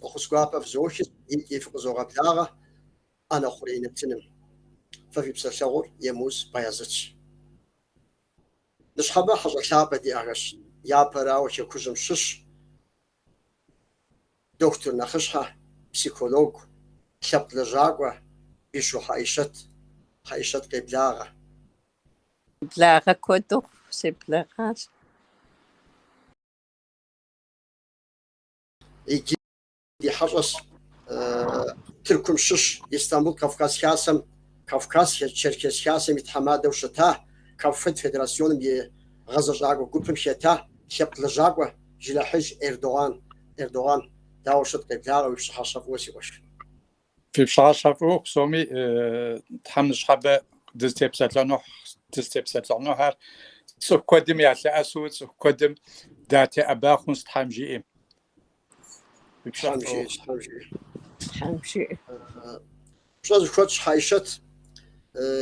وخسقابة في زوجي يجي في زوجة بلاغة أنا خرين التنم ففي بسشغل يموز بيازتش نصحبه حظ شابة دي أغش يا براو شكوزم شش دكتور نخشها بسيكولوج شاب لجاقوة بيشو حايشت قبلاغة بلاغة كودو سبلاغة يجي حرص تركم شش اسطنبول كافكاز كاسم كافكاز شركة كاسم يتحمادة وشتاه كافت فدراسيون بي غزة جاقوة قبم شتاه شاب لجاقوة جلاحج إردوغان داوشت قبلاغة ويشحا شافوسي وش في بشاشافو سومي تحمش حبة دستيبساتلانو هر سو قدم يعطي أسود سو قدم داتي أباخون ستحمجي إم حمشي شاز خدش حايشت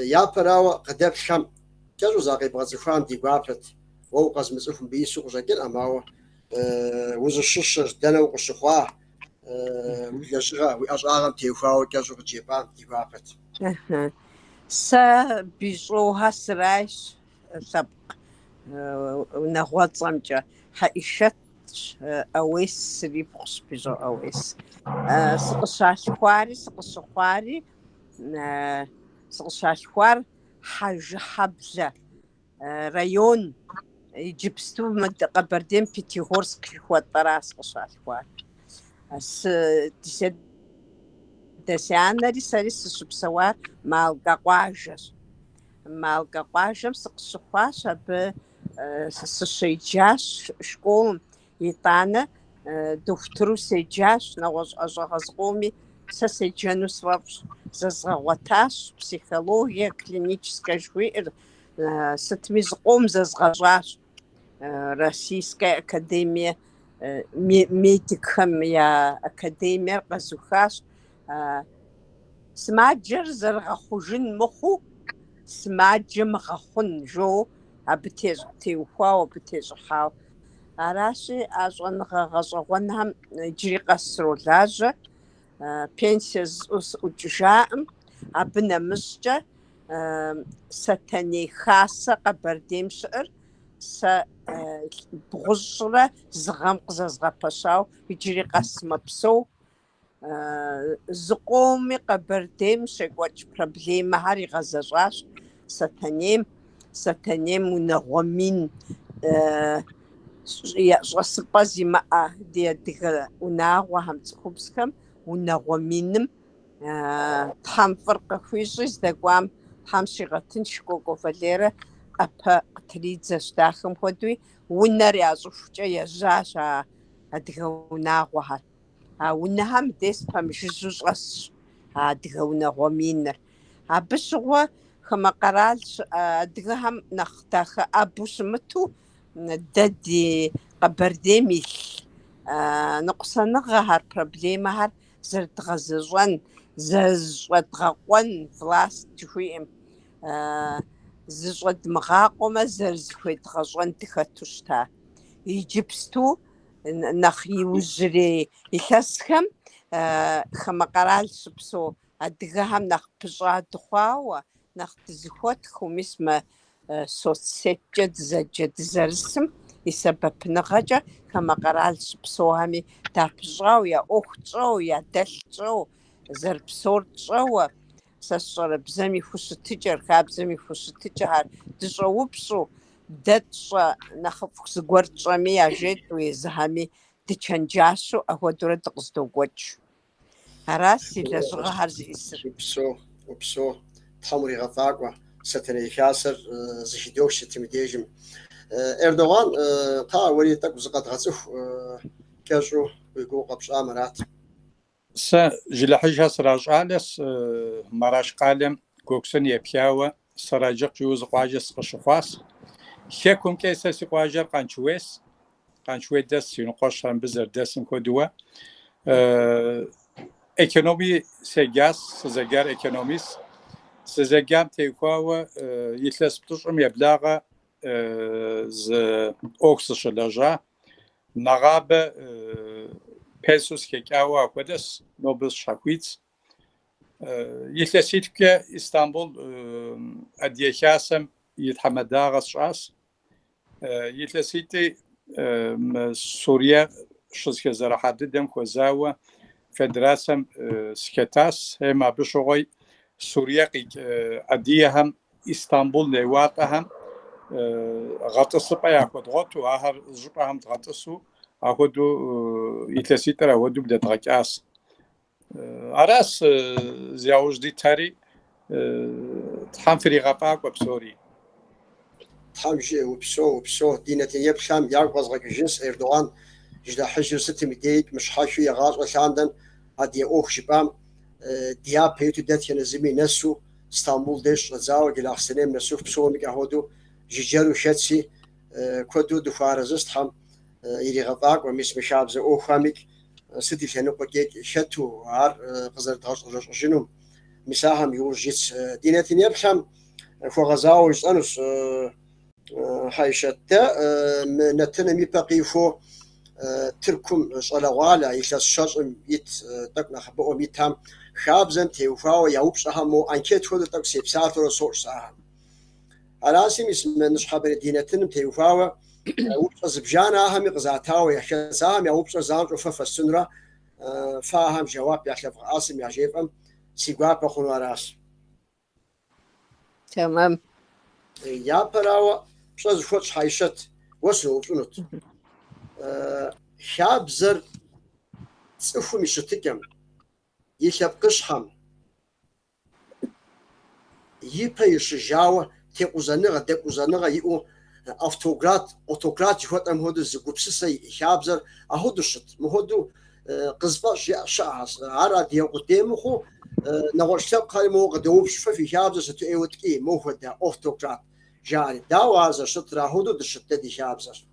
يا براوة قدب شام كانوا زاقي بغزفان دي قابت ووقز مزفهم بيسوق جاكين أماوه وز الشش دنا وقشخواه ويجرا ويأجارم تيوفاو كانوا جيبان دي قابت سا بيجوها سراش سبق ونغوات صمجة حايشت أويس سري بخش بيجو أويس سقشاش خواري سقشاش خوار حاج حبزة رايون جبستو مد قبردين بيتيهورسك خوات طراس قشاش خوار تسد دسيانا دي ساريس سبسوار مالقا قواجم سقشخواش ب سشيجاش شكوم يطانا دكتورو سيجاش نغوش أجغزقومي سسيجانو свабж ززغواتاش психология клиническая жуир сатмизقوم ززغжаш Российская академия медикхэм я академия къэзухащ сымаджэр зэрыгъэхъужын мыхъуу сымаджэм гъэхъун жоу абы теухуауэ абы тещӏыхьауэ. Аращи а щӏэныгъэ гъэщӏэгъуэнхэм иджыри къэс сролажьэ пенсие зыӏукӏыжаӏым абы нэмыщӏкӏэ Сатэней хасэ Къэбэрдейм щыӏэр сэ бгъущӏрэ зы гъэм къызэзгъэпэщауэ иджыри къэс сымэпсэу зыкъоми Къэбэрдейм щекӏуэкӏ проблемэхэр игъэзэщӏащ Сатэнейм унагъуэ мин щӏэсыпӏэ зимыӏэ ди адыгэ унагъуэхэм цӏыхубзхэм унагъуэ миным Тхьэм фӏыр къыхуищӏи здэкӏуам Тхьэм щигъэтын Шкӏуэкӏуэ Валерэ ӏэпэ къытридзэщ дахэм хуэдэуи унэр ящӏыхукӏэ ежьащ а адыгэ унагъуэхэр. А унэхэм дес пэмыжыжьу щӏэсщ а адыгэ унагъуэ миныр. Абы щыгъуэ хамэ къэрал адыгэхэм нэхъ дахэӏэбу щымыту дэ ди Къэбэрдейм илъ ныкъусаныгъэхэр, проблемэхэр зэрыдгъэзэщӏэн, зэзыщӏэдгъэкъуэн власт жыхуиӏэм, зыщӏэдмыгъакъуэмэ зэрызыхуедгъэщӏэн дыхэту щыта. Иджыпсту нэхъ иужьрей илъэсхэм хамэ къэрал щыпсэу адыгэхэм нэхъ пыщӏа дыхъуауэ, нэхъ дызыхуэтху мис мы соцсеткӏэ дызэрысым и сэбэпыныгъэкӏэ хамэ къэрал щыпсэухэми дапыщӏауэ, я ӏуэху тщӏэу, я дэлъ тщӏэу, зэрыпсэур тщӏэуэ, сэ сщӏэрэ бзэм и хущытыкӏэр, хабзэм и хущытыкӏэр дыщӏэупщӏу, дэ тщӏэ нэхъыфӏ зыгуэр тщӏэми яжетӏу, езыхьэми дычэнджащэу апхуэдэурэ дыкъыздокӏуэкӏ. Аращ си лэжьыгъэхэр зиӏисыр. Упсо Тхьэм уригъэфӏакӏуэ Сатэней хасэр зыхидох щытым дежым Эрдоган уэри тӏэкӏу зыкъэдгъэцӏыху кӏэщӏу уи гугъу къэпщӏам арат. Сэ жылэхьыжьхэр сращӏалэ Маращ къалэм Гуэгусэн еплъауэ Сэрэджыкъ жыӏэу зы къуажэ сыкъыщыхъуащ. Лъэкумкӏэ сэ си къуажэр Къанчуей дэс си ныкъуэщ абы зэрыдэсым хуэдэуэ. Экономи седжас, сызэгар экономист. Сызэгам теухуауэ илъэс плӏыщӏым еблагъэ зы ӏуэху сыщылэжьа. Нэгъабэ بيسوس كيكاوا كودس نوبل شاكويتس يلسيتك اسطنبول اديشاسم يتحمداغس شاس يلسيتي سوريا شزك زراحات دم كوزاوا فدراسم سكتاس هما بشغي سوريا اديهم اسطنبول لواقهم غطس بيا كودغوت وآخر زبهم تغطسوا أخذوا يتلسيتر أخذوا بدأ تغكاس أراس زياوج دي تاري تحم فريقا باك وبسوري تحمجي وبسو دينة يبشام يارغوز غاك جنس إردوغان جدا حجر ستة مديك مش حاشو يغاز وشاندن هادي أوخ شبام ديا بيتو دات ينزمي نسو اسطنبول ديش رزاو جلاخ سليم نسو بسو ميكا هودو جيجارو شاتسي كودو دفارزست هم يري غطاق وميس مشابز أوخاميك ستي شنو بكيك شتو عار قزر تهاش جنوم مساهم يورجيت دينة يبشام فغزاو يسأنوس حيشتا نتنمي باقي فو تركم صلوالا يشاس شاصم يت تقنا خبو ميتام خابزن تيوفاو يوبصها مو انكيت فو تق سيبساتو سورسا علاسي اسم نصحاب دينتن تيوفاو وبص بجانا هم قزاتاو يحشاسام يوبص زام ففسنرا فاهم جواب يحلف عاصم يعجبهم سيغوا بخون راس تمام يا براو بصز فوت حيشت وسنو بنوت شابزر تصفو مشتكم يشاب قشحم يبيش جاوة تقوزنغا يقو اوتوكرات يفوت ام هودو زقوبسسي شابزر اهودو شت مهودو قزباش شاعس عرا ديو قدامخو نغوشتاب قال مو قدوبش في شابزر ستو ايوتكي موفدا اوتوكرات جاري داوازر شترا هودو دشت دي شابزر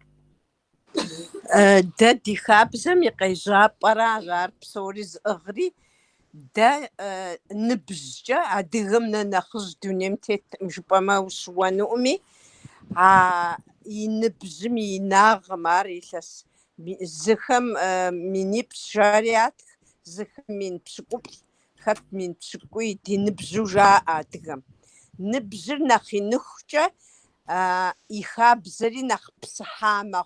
دا دي خابزم يقيجا برا بسوري زغري دا نبزجا عدغمنا نخز دونيم تيت مجبما وشوانو أمي ينبزم يناغمار يلس زخم مني بشاريات زخم من بشكوب خط من بشكوي دي نبزوجا عدغم نبزر نخي نخجا يخابزري نخ بصحامة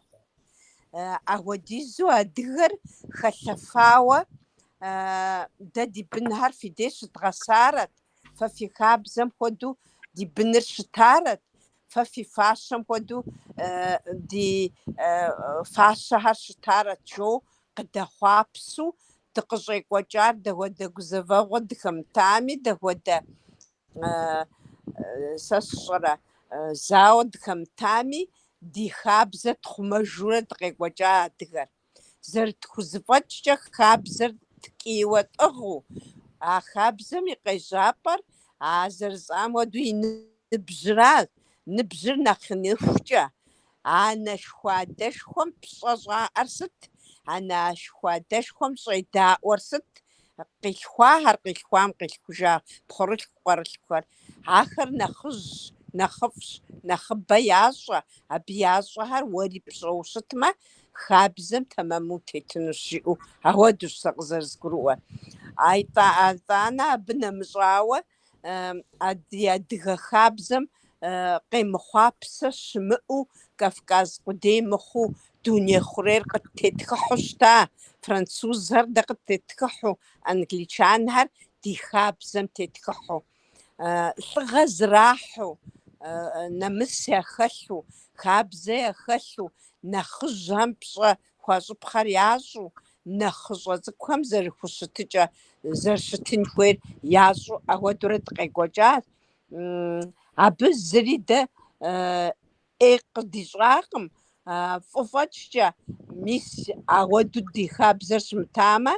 أوديزو أدغر خلفاوة دا دي بنهار في ديش تغسارت ففي خابزم خدو دي بنر شتارت ففي فاشم خدو دي فاشهر شتارت جو قد خوابسو تقشيق وجار ده ودا قزفا ود خمتامي ده ودا سشرة زاود خمتامي دي خابزة تخمجورة دقيق وجا دغر زرت خزفتش خابزر تكيوت أغو خابزم يقيجابر زرزام ودو نبزر نخنفجا أنا شخوادش خم بصجا أرست أنا شخوادش خم صيدا ورست قيخوار قيخوام قيخوجا بخرج قرشكور آخر نخفش نخبياجا أبياجا هر وري بصوصتما خابزم تمامو تيتنشيو هو دوش سقزرز قروة أنا بنمجاوة أدي أدغ خابزم قيم خوابسة شمئو كافكاز قديم خو دنيا خرير قد تتكحشتا فرنسوز هر دا قد تتكحو أنجليشان هر دي خابزم تتكحو الغاز راحو نمسي أخلو خابزي أخلو نخجهم بشا خوازو بخار نخجو زكوهم زر خوشتجا زر شتين خوير يازو أهو دورت قيقوجات عبز زري ده اقديش راقم فوفاتشا ميس أهو دو دي خابزر شمتاما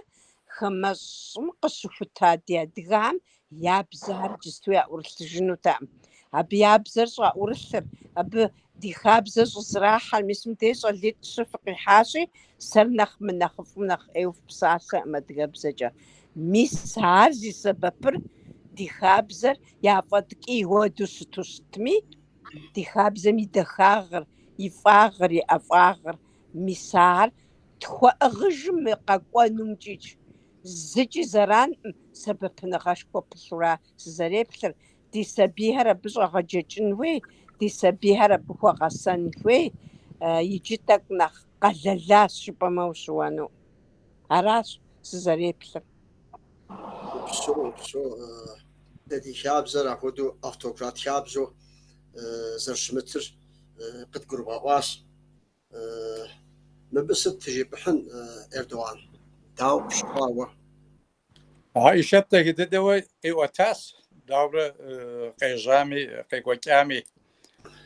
خمس مقشو فتادي دغام يابزار جستويا أورتجنو تام أبي يابزر شا أورثر أبي دي خابزر صراحة المسم تيش اللي تشفقي حاشي سرنخ من نخف منخ أيوف بصاصة ما تجابزجا ميس هارزي سببر دي خابزر يا فاتك إيه هو دوستمي دي خابزر مي دخاغر يفاغر يفاغر مسار тхуэӏыгъыжым къэкӏуэнумкӏи зыкӏи зэранӏым сэбэпыныгъэшхуэ пылъурэ сызэреплъыр. Ди сабийхэр абы щӏэгъэджэкӏын хуей, ди сабийхэр абы хуэгъэсэн хуей, иджы тӏэкӏу нэхъ къэлэлащ жыпӏэмэ ущыуэну. Аращ сызэреплъыр. Псо ди хабзэр апхуэдэу автократ хабзэу зэрыщымытыр къыдгурыӏуащ. Мыбы сыт жепӏыхьын Эрдоган? Дау пщӏауэ? عائشة هددوي إيواتاس دورة قيجامي قيقوكامي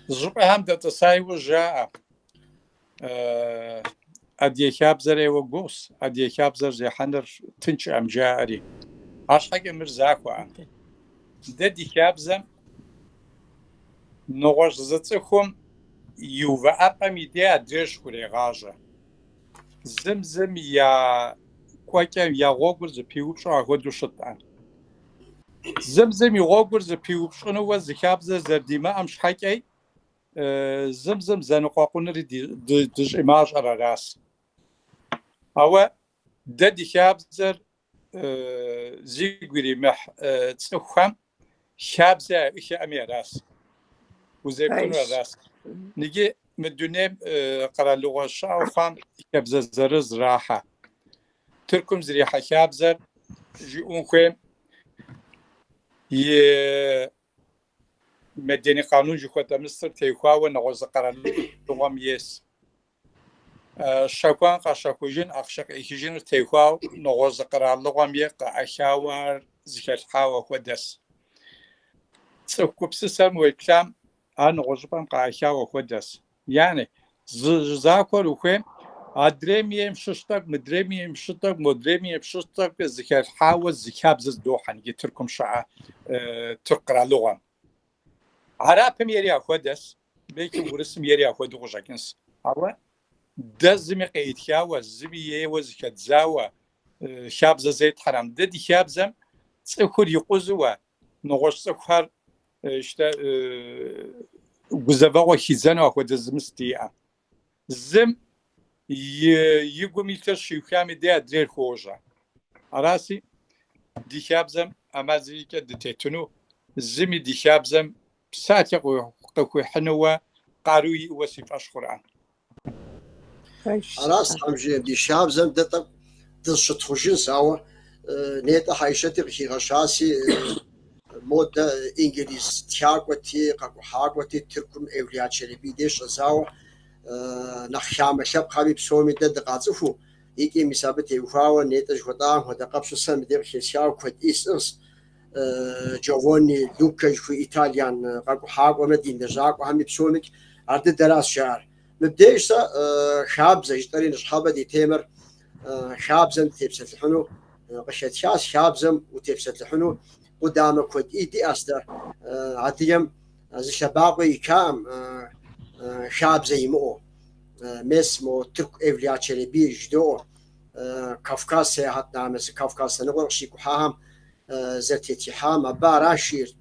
زبهم دتصاي وجاء أدي خابزر إيوغوس أدي خابزر زي حنر تنش أم جاري عش حاجة مرزاكوا ددي خابزم نوش زتخم يوفا أبا ميديا درش خوري غاجة زمزم يا كوكام يا غوغر زي بيوبشو أغودو شطان زمزم يغوغر زي بيوبشو نوا زي خابزر زرديما أمش حاجة زمزم زنقاقونري دج إماج أراراس أو ددي خابزر زيغوري مح تسخم خابزة إخي أميراس وزيكون راس نيجي مدونيم قرالوغا شاو خام خابزة زرز راحة تركم زريحة خابزر جيون خويم مديني قانون جوخوتا مصر تيخواو نغوز قرالوغا ميس شاكوان قاشاكوجين أخشاك إيكيجين تيخواو نغوز قرالوغا ميق أخاوار زيخالحاو ودس تسكوبسسم ويكلام نغوزبام قاخاو ودس يعني زاكور وخيم أدريميم ششتك مدريميم ششتك مدريميم ششتك زكاة حاول زكاب زز دوحن يتركم شعة تقرأ لغة عربهم يري أخودس بيكي ورسم يري أخود غجاكنس أو دزمي قيد خاوة زمي يوز كتزاوة خاب زيت حرام ددي خاب زم تسكر يقوزوا نغش سكر إشتا جزبا وخيزان أخود زمستيا زم يقوم يكشف خامي ده درير خوجة راسي دي خابزم أما زيك دتيتنو زمي دي خابزم ساعة قوي حنوة قاروي وصف أشخران راس حمجي دي خابزم دتا دشتخوجين سوا نيتا حيشتي غشي غشاسي مودا إنجليز تياغوتي قاكو حاغوتي تركم أولياء شربي ديش زاو نخشام شاب خابي بسومي دد قاصفو يكي مسابت يوفاو نيتا جوطان هدا قبش سم دير خيسياو كوت إيسنس جوفوني لوكا في إيطاليان قاكو حاغو مدين دجاكو همي بسومك عرض دراس شعر مبدأيشتا خابزة يشتري نشحابة دي تيمر خابزن تيبسات الحنو قشت شاس خابزم وتيبسات الحنو قدام كوت إيدي أصدر عديم زي شبابي كام خابزة يمو مسمو ترك إفليا شربي جدو كافكاز سياحت نامس كافكاز سنغور شيكو حام زرتيتي حام باراشير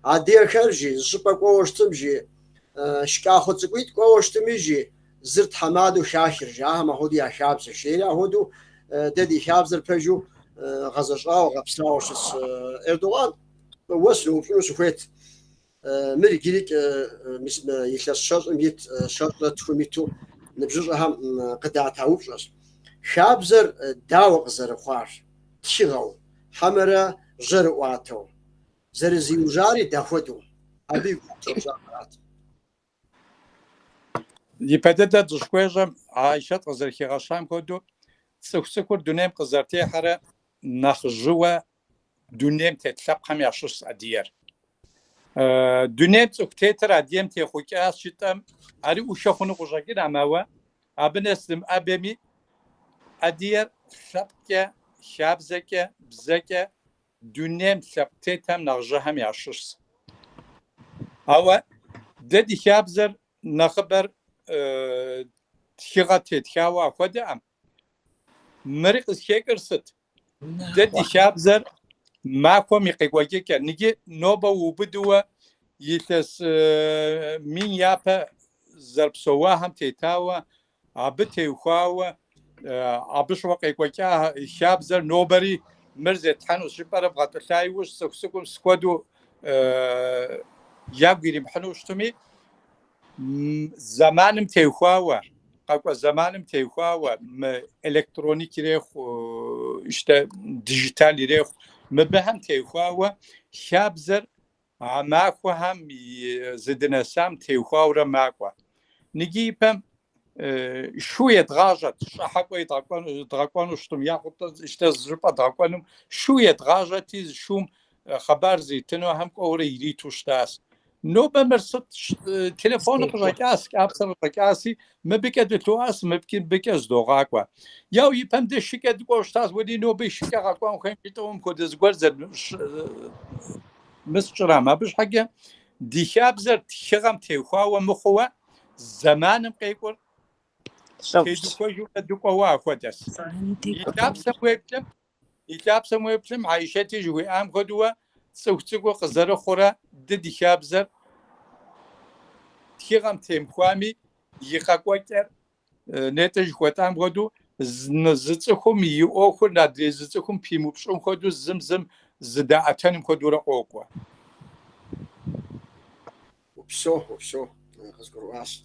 عدير خرجي زبا قوشتم جي شكا خود زقويت قوشتم جي زرت حمادو شاخر جاها ما هودي خابزة شيرا هودو ددي خابزة البجو غزشاو غبساوشس إردوغان وصلوا فلوس وفيت مري جيليك يخلص شرط ميت شرط تفهميتو نبجوزها قدعتها وفلوس خابزر داوق زر خوار تشغو حمرة زر واتو زر زيوجاري داخدو أبي تجارات يبدأ دشكوجم عايشة غزر خيغشام كودو سكر دونيم قزرتي حرة نخجوا دونيم تتلاب خم يعشوس أدير دونيم سكتيتر أديم تيخوكي أشيتم أري وشافونو قجاكين أماوا أبنسلم أبمي أدير خبكة خابزكة بزكة دونيم سكتيتم نخجهم يعشوس أو ددي خابزر نخبر تخيغة تخاوة خدام مريق شيكرست ددي خابزر ماكو يقيقوكيك نجي نوبا وبدوا يتس مين يابا زرب سواهم تيتاوا عبتي وخاوا أبش وقيقوكا شابزر نوبري مرزت حنو شبر بغت لايوش سكسكم سكودو يابغي محنوشتمي زمانم تيخواوا قاقوا زمانم تيخواوا إلكترونيكي ريخ إشتا ديجيتالي ريخ مبهم تيخواوا شابزر عماكوا هم زدنا سام تيخواورا ماكوا نجيبهم شوية غاجت حقوي دراكوانو شتم ياخد اشتزربا دراكوانم شوية غاجتي شوم خبر زي تنو هم كوري يريتو شتاس نو بمرسط تليفون قراكاس كابسر قراكاسي ما بكد تواس ما بكز دوغاكوا ياو يبهم دشيكا دكو شتاس ودي نو بيشيكا غاكوان خين يتوم كودز غورزر مسجرا ما بش حاجة دي شابزر تشغم تيخوا ومخوا زمان قيقور كيدو كوجو دوكو واخدس يتاب سمويبلم عايشتي جوي ام خدوا سوتسو قزر خورا ددي شابزر تشغم تيمخوامي يخاكوكر نتج خوتام خدو زتصخم يوخو نادري زتصخم بيموبشم خدو زمزم زداعتن خدو رقوقوا وبشو خزقرو اس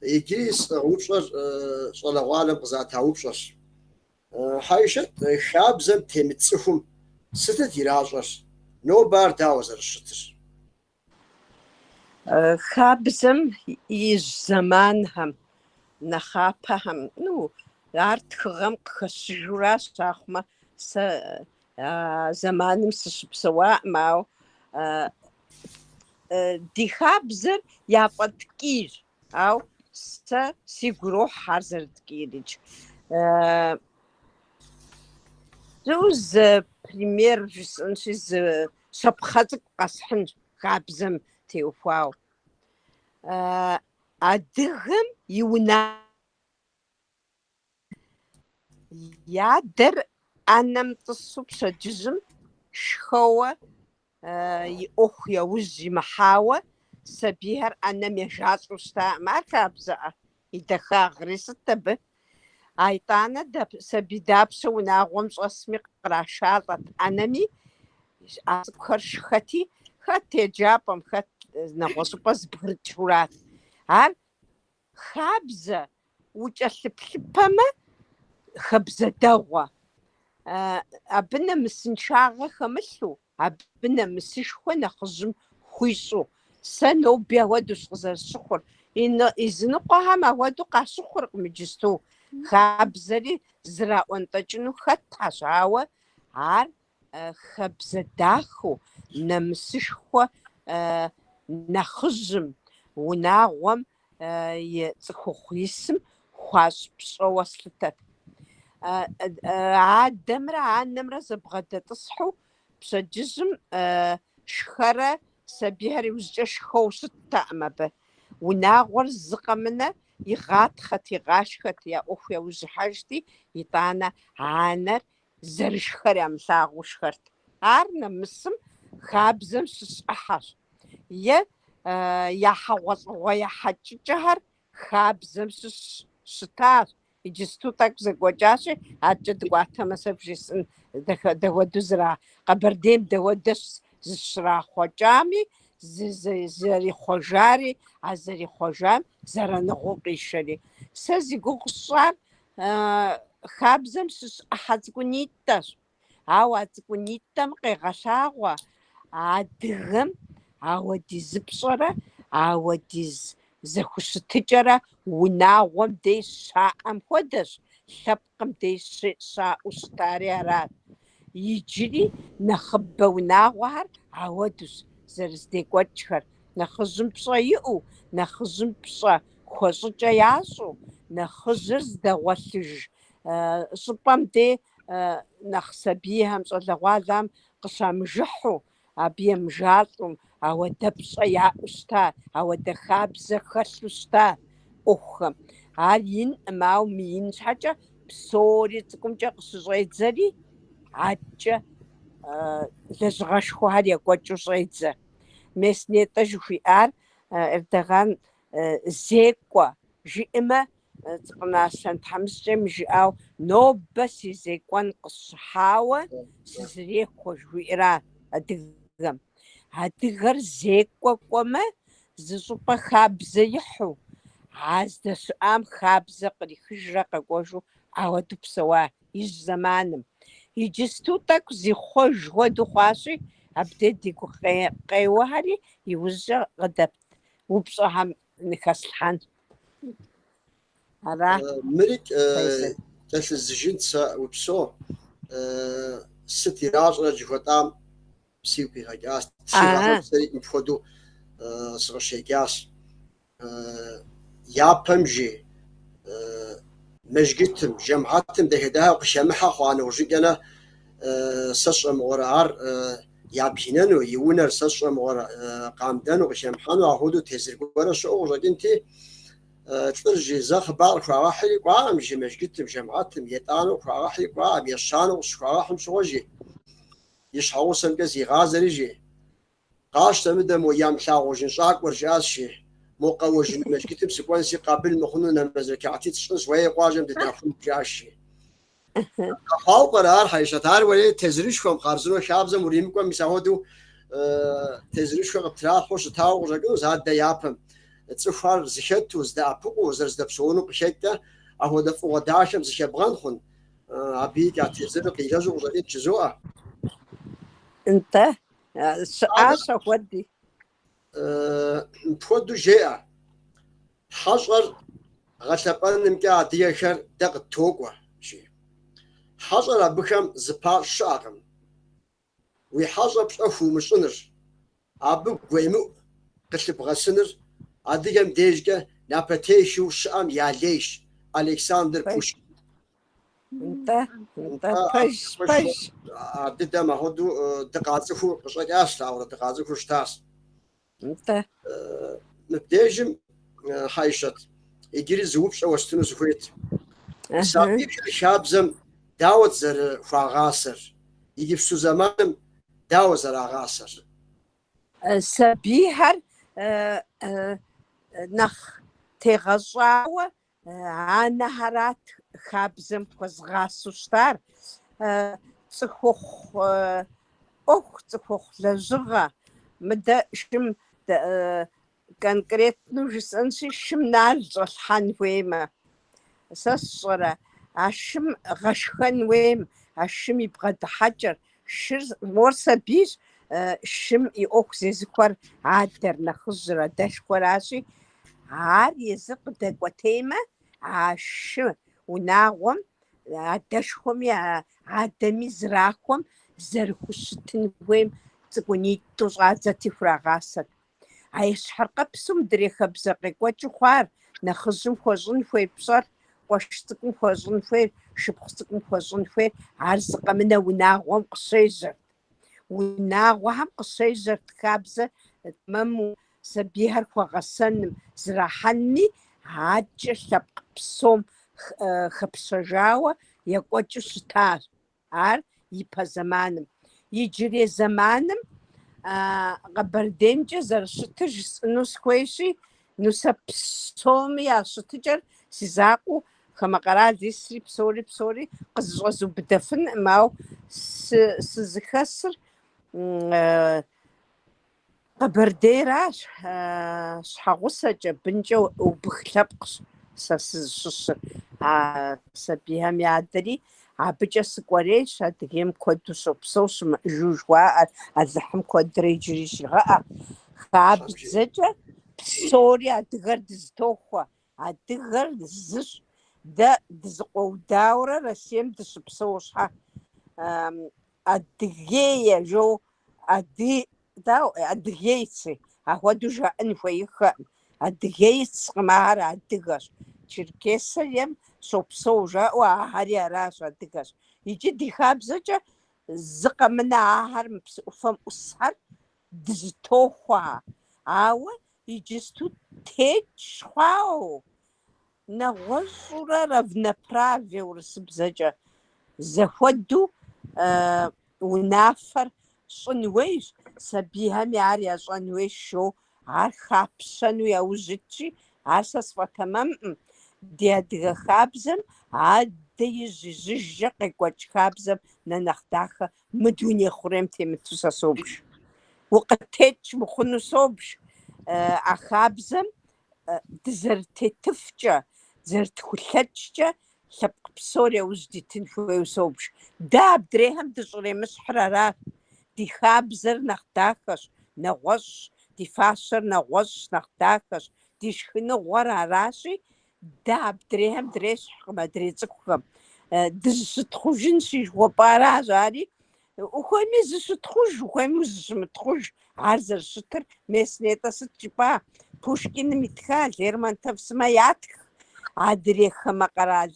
يجيس وبشر صلوالم قزاتها وبشر حايشت خابزم تيمتصخم ستت يراجر نو بار داوزر الشتر خابزم يج زمانهم نخابهم نو ارت خغم خشجورا شاخما س زمانم سواء ماو دي خابزر يابطكير او سيغرو حرزر تكيرج زوز بريمير جسنشيز شبخاتك قصحن خابزم تيوفاو أدغم يونا يادر أنم تصب شجزم شخوة يأخ يوزي محاوة سبيهر أنم يجاز وشتاء ما كابزة يدخا غريس التبه أيطانا دب سبي دابسة وناغومش اسمي قراشاطة أنمي أذكر شختي خط جابم خط نغوص بس برجورات هل خابزة وجلبلبما خبزة دوا أبنا مسنشاغة خمسو أبنا مسشخو نخزم خويسو سنو بيودوش غزر سخر إنه إذنقها ما ودقع سخر مجستو خابزة زراعون تجنو خط عشاوة عار خبزة داخو نمسشخو نخزم وناغوم يتخو خويسم خواش بشو وصلتت عاد دمرة عاد نمرة زبغدة تصحو بشجزم شخرة سبيهري وزجا شخو ستة أمبه وناغور الزقة منه يغات خط يغاش خط يا أخويا وزحاجتي يطانا عانر زرش خري أمساغو شخرت عارنا مسم خابزم سسحاش يا حوص ويا حج جهر خابزم ستار يجستو تاك زغوجاشي عجد غواتا مسفجسن دودو زرا قبرديم دودس زشرا خوجامي زري خوجاري عزري خوجام زرنغو قيشري سزي غوصار خابزم سس احزغنيتاش عواتغنيتام قيغشاغوا عدغم عودي زبصرة عودي زخشتجرة وناغم ديش شاءم خدش شبقم ديش شاء وشتاريارات يجري نخبة وناغوهر عودوس زرز ديك وجهر نخزم بصا يقو نخزم بصا خوصجا ياسو نخزرز دغوثج صبام دي نخسبيهم صلغوالام قسام جحو أبيم جاتهم أو دبصة يا أستاذ أو دخابزة خس أستاذ أخم عالين ماو مين حاجة بصوري تكون جا قصيت زري عجة لزغش خوهر يقوتشو صيتزة مسني تجو في أردغان زيكوا جئمة цӏыкӏунащэн тхьэмыщкӏэм жиӏэу нобэ си зекӏуэн къысщыхьауэ сызэрехуэ жыхуиӏэра адыгэм. Адыгэр зекӏуэ кӏуэмэ, зы щӏыпӏэ хабзэ ихьу, здэщыӏам хабзэ кърихыжрэ къэкӏуэжу ауэду псэуа ижь зэманым. Иджысту тӏэкӏу зихъуэж хуэдэу хъуащи, абдей ди гу къеуэхьэри, иужькӏэ упщӏэхьэм хэслъхьэн. Ара Мырик Файзэ. кӏэлъызыжын сэ упсо сыт иращӏрэ жыхуэтӏам псигу къигъэкӏащ. Тригъэхьэм сэри мыпхуэдэу сыкъыщекӏащ. Япэм жей мэжгытым, жэмгъэтым дахэ-дахэу къыщемыхьэ хъуа нэужьыкӏэмэ, сэ сщӏэмыгъуэрэ ар ябжынэну, и унэр сэ сщӏэмыгъуэрэ къамыдэну, къыщемыхьэну, ахуэдэу тезыр гуэрэ щыӏэу къыщӏэкӏынти, лӏыр жей зэ хъыбар къыхуагъэхьри кӏуаӏым жей мэжгытым, жэмгъэтым, етӏанэу къыхуагъэхьри кӏуаӏым, ещанэу къыщыхуагъэхьым щыгъуэ жей и щхьэгъусэмкӏэ зигъазэри жей. Къащтэ мыдэ мо ямылъагъужын щӏакӏуэр жиӏащ жей. Мо къэуэжын мэжгытым сыкӏуэн си къабыл мыхъуну нэмэз рекъати тщӏын сыхуей къуажэм дыдэхун жиӏащ жей. Къэхъуауэ пӏэрэ ар хьэщӏэт, ар уэри тезырышхуэм хъарзынэу хабзэм уримыкӏуэм мис ахуэдэу тезырышхуэ къыптралъхьэу щытауэ къыщӏэкӏынущ адэ япэм. Цӏыхухэр зыхэту, здэӏэпыкъуу, зэрыздэпсэуну къыхекӏэ, ахуэдэ фӏыгъуэ дахэм зыхебгъэн хъун. Абы я тезырыр къилэжьу къыщӏэкӏын чызоӏэ. Нтӏэ щыӏащ ахуэди. Мыпхуэдэу жеӏэ. Хьэщӏэр гъэлъэпӏэнымкӏэ адыгэхэр дэ къыттокӏуэ жей. Хьэщӏэр абыхэм зы пар щыӏэкъым. Уи хьэщӏэ пщӏэ хуумыщӏыныр, абы гуеймыӏу къылъыбгъэсыныр адыгэм дежкӏэ напэтешэу щыӏэм я лейщ Александр Пушкин. Нтӏэ пэж. Дыдэм ахуэдэу дыкъацӏыхуу къыщӏэкӏащ, ауэрэ дыкъацӏыхуу щытащ. Нтӏэ. Мыбдежым хьэщӏэт иджыри зыупщӏэ уэстыну зыхуейт. Сабийхэр хабзэм дауэ зэрыхуагъасэр, иджыпсту зэманым дауэ зэрагъасэр. Сабийхэр нэхъ тегъэщӏауэ анэхьэрат хабзэм хуэзгъасэу щытар. Цӏыхухъу ӏуэху, цӏыхухъу лэжьыгъэ. Мыдэ шым конкретну жысӏэнщи, шым нал щӏэлъхьэн хуеймэ. Сэ сщӏэрэ, а шым гъэшхэн хуейм, а шым и бгъэдыхьэкӏэр, шыр мор сабийщ, шым и ӏуэху зезыхуэр адэр нэхъыжьыр, адэшхуэращи, ар езы къыдэкӏуэтеймэ, а шы унагъуэм, адэшхуэми, адэми зрахуэм зэрыхущытын хуейм цӏыкӏунитӏу щӏадзэти хурагъасэт. А ещхьыркъэпсым дрехъабзэ къекӏуэкӏы хъуар, нэхъыжьым хуэщӏын хуей пщӏэр, къуэш цӏыкӏум хуэщӏын хуейр, шыпхъу цӏыкӏум хуэщӏын хуейр, ар зыкъэмынэ унагъуэм къыщежьэрт. Унагъуэхэм къыщежьэрт хабзэ мэму сабийхэр хуэгъэсэным, зрахьэнни, адэкӏэ лъэпкъ псом хэпщэжауэ екӏуэкӏыу щытащ. Ар ипэ зэманым. Иджырей зэманым Къэбэрдеймкӏэ зэрыщытыр жысӏэну схуейщи, нусэ псоми ящытыкӏэр си закъуэу хамэ къэрал исри псори къызыщӏэзубыдэфынӏым, ауэ сызыхэсыр Къэбэрдейращ. Щхьэгъусэкӏэ, бынкӏэ убых лъэпкъщ сэ сызыщыщыр. Сабийхэм ядэри абыкӏэ сыкӏуэрейщ, Адыгейм куэду щопсэу щымыӏэжу жыхуаӏэр, Алыхьым куэдрэ иджыри щигъэӏэ. Хабзэкӏэ псори адыгэр дызытохуэ, адыгэр зыщ. Дэ дызыкъуэудаурэ Россием дыщыпсэу щхьэ Адыгея жоу Адыгейцы, ахуэдэу жаӏэн хуеиххэӏым. Адыгейцкъым, ар адыгэщ. Черкесием щопсэу жаӏэу ахьэри аращ, адыгэщ. Иджы ди хабзэкӏэ зыкъэмынэ ахьэр мы псы ӏуфэм ӏусхьэр дызытохуэ. Ауэ иджысту тетщ хъуауэ нэгъуэщӏурэ равноправие урысыбзэкӏэ. Зэхуэдэу унафэр щӏын хуейщ, сабийхэми ар ящӏэн хуейщ, шоу ар хапщэну яужь итщи, ар сэ сфӏэтэмэмӏым. ди адыгэ хабзэм адэ ижыжьэ къекӀуэкӀ хабзэм нэхъ дахэ мы дуней хъурейм темыту сэ собж. УкъытекӀ мыхъуну собж. А хабзэм дызэрытетыфкӀэ, зэрытхулъэкӀкӀэ лъэпкъ псор яужь дитын хуейуэ собж. Дэ абдрейхэм дыщӀремыщхьыр арат. Ди хабзэр нэхъ дахэщ, нэгъуэщӀщ, ди фащэр нэгъуэщӀщ, нэхъ дахэщ, ди шхыныгъуэр аращи, дэ абдрейхэм дрещхькъым, адрей цӀыкӀухэм. Дызыщытхъужын щихуэпӀаращ, ари ухуейми зыщытхъуж, ухуейми узыщымытхъуж. Ар зэрыщытыр МесснетӀэ сыт жыпӀа? Пушкиным итха, Лермонтов-Сымэ ятх, адрейхэмэ къэрал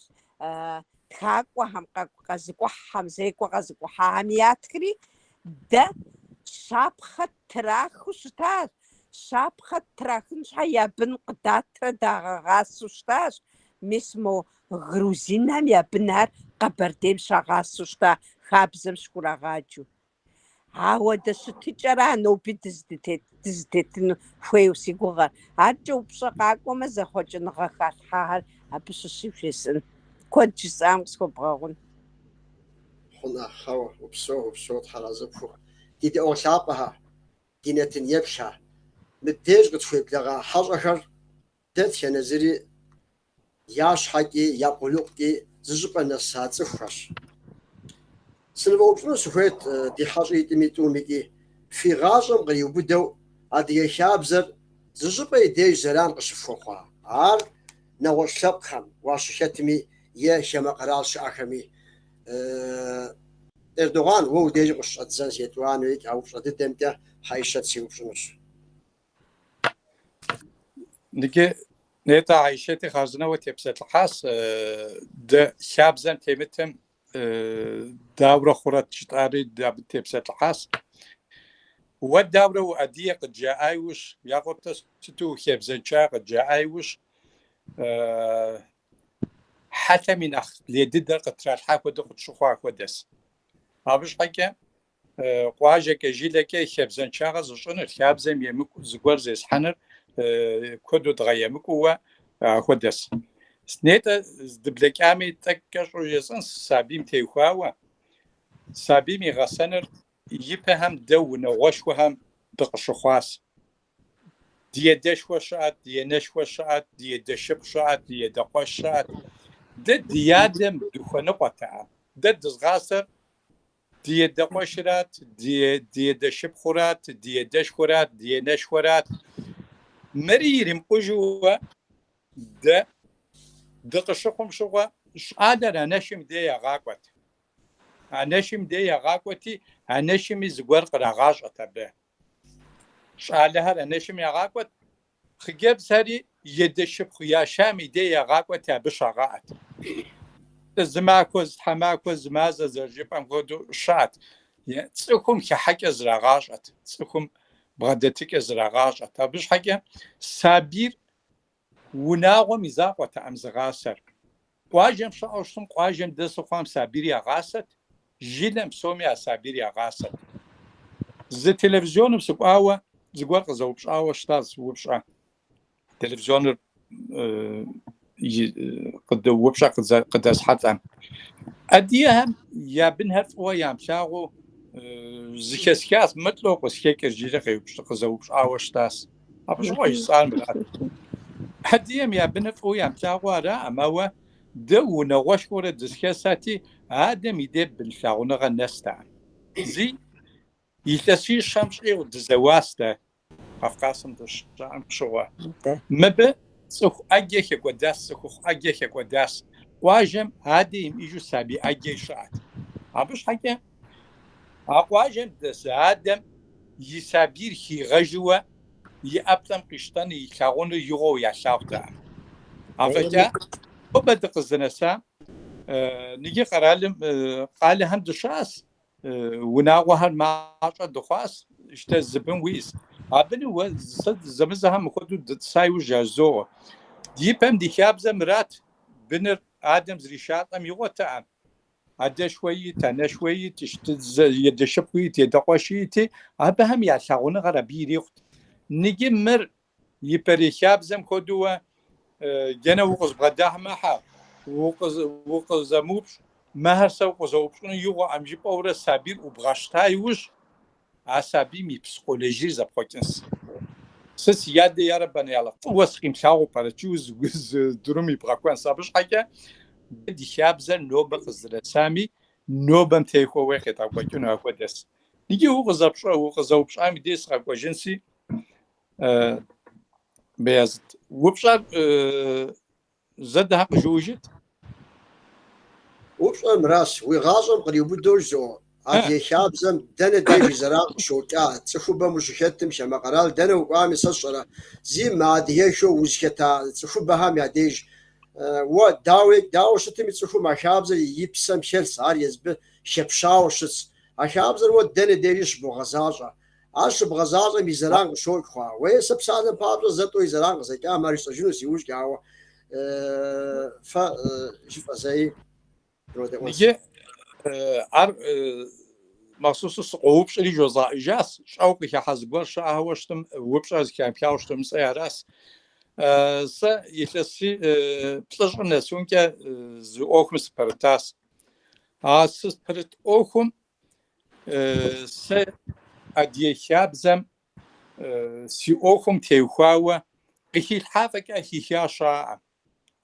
тхакӀуэхэм, къэзыкӀухьхэм, зекӀуэ къэзыкӀухьахэм ятхри, дэ щапхъэ трахыу щытащ. Щапхъэ трахын щхьэ я бын къыдатрэ дагъэгъасэу щытащ. Мис мо Грузинхэм я бынхэр Къэбэрдейм щагъасэу щыта, хабзэм щхурагъаджэу. Ауэ щытыкӀэра ноби дызытетыну хуейуэ си гугъэр. Аркӏэ упщӏэ къакӏуэмэ, зэхъуэкӏыныгъэ халъхьэхэр абы щыщи жесӏэн. Куэд жысӏам къысхуэбгъэгъун. Хъунэхъэу упсэу тхьэразэпху. Ди ӏуэлъапӏэхэр, ди нартынеплъхэр, мыбдеж къытхуеблэгъа хьэщӏэхэр дэ тхэнэзыри я щхьэкӏи, я къулыкъукӏи зыщӏыпӏэ нэса цӏыхухэщ. Сынывэупщӏыну сыхуейт ди хьэщӏэ итӏым итӏумикӏи, фи гъащӏэм къриубыдэу адыгэ хабзэр зыщӏыпӏэ и деж зэран къыщыфхуэхъуа. Ар нэгъуэщӏ лъэпкъхэм, уащылъэтми е хамэ къэрал щыӏэхэми. Эрдоган уэ удежи къыщӏэдзэн сетӏуануи, а упщӏэ дыдэмкӏэ хьэишэт сиупщӏынущ. Ныгъэ нетэ Айшэти хъарзынэуэ тепсэлъыхьащ дэ хабзэм темытым дауэ хъурэт щытари абы тепсэлъыхьащ. Уэ дауэ уӏэдие къыджаӏауищ, ягъуэтэ сыту ухебзэнкӏа къыджаӏауищ, хьэлъэм и нэхъ лей дыдэр къытралъхьа хуэдэу къытщыхъуа хуэдэс. Абы щхьэкӏэ къуажэкӏэ, жилэкӏэ и хебзэншагъэр зыщӏыныр, хабзэм емыкӏу зыгуэр зесхьэныр куэду дгъэемыкӏууэ хуэдэс. Снетӏэ здыблэкӏами тӏэкӏэ щӏу жесӏэн сабийм теухуауэ, сабийм игъэсэныр ипэхэм дэ унагъуэшхуэхэм дыкъыщыхъуащ. Ди едэшхуэ щыӏэт, ди енэшхуэ щыӏэт, ди едэшыпхъу щыӏэт, ди едэкъуэш щыӏэт. Дэ ди адэм дыхуэныкъуэтэӏэ. Дэ дызгъасэр ди едэкъуэшрат, ди едэшыпхъурат, ди едэшхуэрат, ди енэшхуэрат. Мэри иримыкъужууэ дэ дыкъыщыхъум щыгъуэ щӏалэр анэшым де ягъакӏуэт. Анэшым де ягъакӏуэти, анэшыми зыгуэр кърагъащӏэт абы. Щӏалэхэр анэшым ягъакӏуэт, хъыджэбзхэри едэшыпхъу яшам и де ягъакӏуэти абы щагъаӏэт. Зы махуэ, зы тхьэмахуэ, зы мазэ зэрыжыпӏэм хуэдэу щыӏэт. Цӏыхум хыхьэкӏэ зрагъащӏэт, цӏыхум бгъэдэтыкӏэ зрагъащӏэт. Абы щхьэкӏэ сабийр унагъуэм и закъуэтэӏым зыгъасэр. Къуажэм щыӏэу щытым, къуажэм дэ сыхъуам сабийр ягъасэт, жылэм псоми а сабийр ягъасэт. Зы телевизионым сыкӏуауэ зыгуэр къызэупщӏауэ щыта, упщӏэ. Телевизионыр упщӏэ къыдэсхьэлӏэм. Ӏэдиехэм я бынхэр фӏыуэ ямылъагъуу зыхесхащ, мытлӏэу къысхекӏыр жиӏэ къызэупщӏауэ щытащ. Абы щыгъуэ жысӏар мырат. Ӏэдием я быныр фӏыуэ ямылъагъуу араӏым, ауэ дэ унагъуэшхуэрэ дызыхесати, адэм и де бын лъагъуныгъэ нэстэӏым. Зи илъэсищэм щӏигъу дызэуащ дэ Кавказым дыщыӏэм щыгъуэ. Мыбы цӏыху ӏэджэ хекӏуэдащ, цӏыхухъу ӏэджэ хекӏуэдащ. Къуажэм адэ имыӏэжу сабий ӏэджэ щыӏэт. Абы щхьэкӏэ а къуажэм дэс адэм и сабийр хигъэжууэ и ӏэплӏэм къищтэн и лъагъуныр игъуэу ялъагъутэӏым. Афӏэкӏа ӏуэбэ дыкъызэнэсам ныджы къалэхэм дыщыӏэс, унагъуэхэр мащӏэ дыхъуащ, щтэ зыбын уиӏэс. Абыни уэ зэмызэхэм мыхуэдэу дытӏыса иужь яжьозоӏуэ. Ди пэм ди хабзэм мырат быныр адэм зришатӏэм игъуэтэӏым. Адэшхуэ ит, анэшхуэ ит, едэшыпхъу ит, едэкъуэш ити, абыхэм я лъагъуныгъэр абы ирихъут. Ныджы мыр и пэрей хабзэм хуэдэуэ جنا وقز بغداه معها وقز زموبش ما هرسا وقز وبشون يوغو عمجي باورا سابير وبغاشتاي وش عصبي مي بسيكولوجي زبقوتنس سس ياد يا ربنا يلا وسقيم شاو para choose درومي براكوان سابش حاجه دي شابزا نوبه قزر سامي نوبم تيخو وقت اكو اكو دس نيجي هو غزبش هو غزوبش ام ديس اكو جنسي بيازت وبشار زد حق جوجت وبش المراس ويغازم قريبو دوجو عاد يشابزم دنا ديجي زرا شوكا تخوبا مشكتم شما قرال دنا وقامي سشرا زي ما عاد يشو وزكتا تخوبها ما ديج و داو شتم تخو ما شابز يبسم شل صار يزب شبشاو شس اشابز و دنا ديجش بغزاجا اش بغزاجا ميزران شوك خوا ويسبسان بابز زتو يزران زكا ماريس جنوس يوش قاو ف شوف زي نيجي ار مخصوص صعوب شري جزاء جاس شوقي حزبر شاه وشتم وبشاز كان بياوشتم سياراس س يتلسي بلش نسون كا زو اوكم سبرتاس سبرت اوكم س ادي شابزم سي اوكم تيخواوا قيل حافك اهي شاء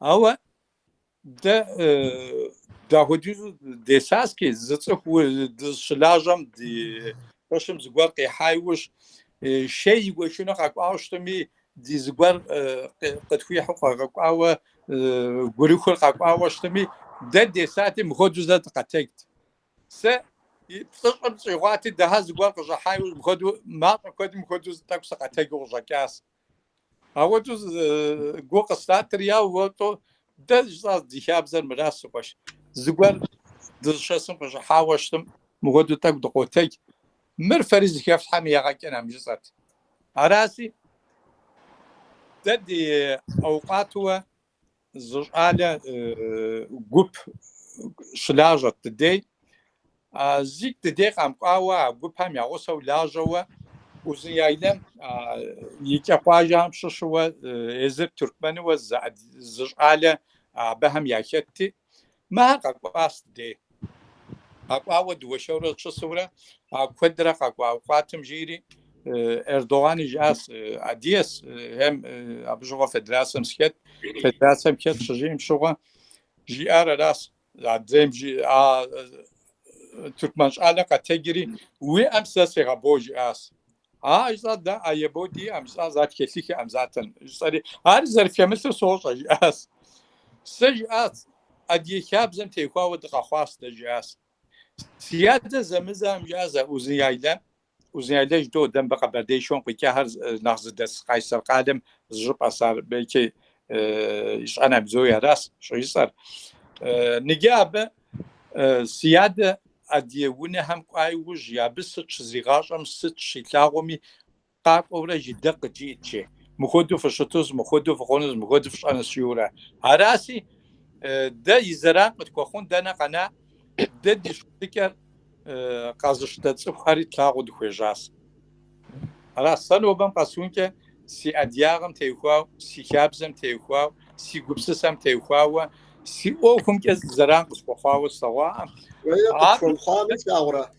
او da hodju de saski zetsukh dshilajam di boshim zgwar qihayush shay ygoshuna qaqawshtmi di zgwar qatfi qaqawa gurikhul qaqawshtmi de sati mkhodu zat qatekt se tsqam tsiwati da zgwar qahayush mkhodu ma mkhodu tak qateg qjakas awodu go qastatria woto ده جزاز ديشاب زر مراس باش زغور دشاسم باش حاوشتم مغدو تاك دقوتك مر فريز كيف حمي يغاكن ام جزات اراسي ددي اوقاتوا زعاله غوب شلاجه ددي زيك ددي قام قاوا غوب هم يغوسو لاجوا وزيايلم يكفاجام ششوا ازر تركمن وزعد زعاله بهم ياكتي ما قاقواس دي قاقوا دوشورة شصورة قدرة قاقوا قاتم جيري اردوغان جاس اديس هم ابجوا فدراسم سكت فدراسم كت شجيم شغا جي ار راس زم جي تركمانش علاقه تجري وي امساس غبوج اس اجزاد ده ايبودي امسا ذات كيسيك امزاتن صاري هر ظرف مثل صوت اس سجات ادي شابزم تيخوا ودقه خاص دجاس سياده زمزم جازه وزيايله جدو دم بقى بديشون قيا هر نغز دس قيصر قادم زجب اثر بلكي ايش انا بزويا راس شو يصير نجاب سياده اديونه هم قاي وج يا بس زيغاشم ست شيلاغومي قاق اورا جدق جيتشي مخدو فشتوز مخدو فخونز مخدو فشان سيورا هراسي ده يزران متكون دنا قنا ده ديشتكر قازشت صفاري تلاغو دخوجاس هراس سنو بم قاسونكه سي ادياغم تيخوا سي كابزم تيخوا سي غبسسم تيخوا سي اوكم كز زران قصفوا سواء قفهم خامس اورا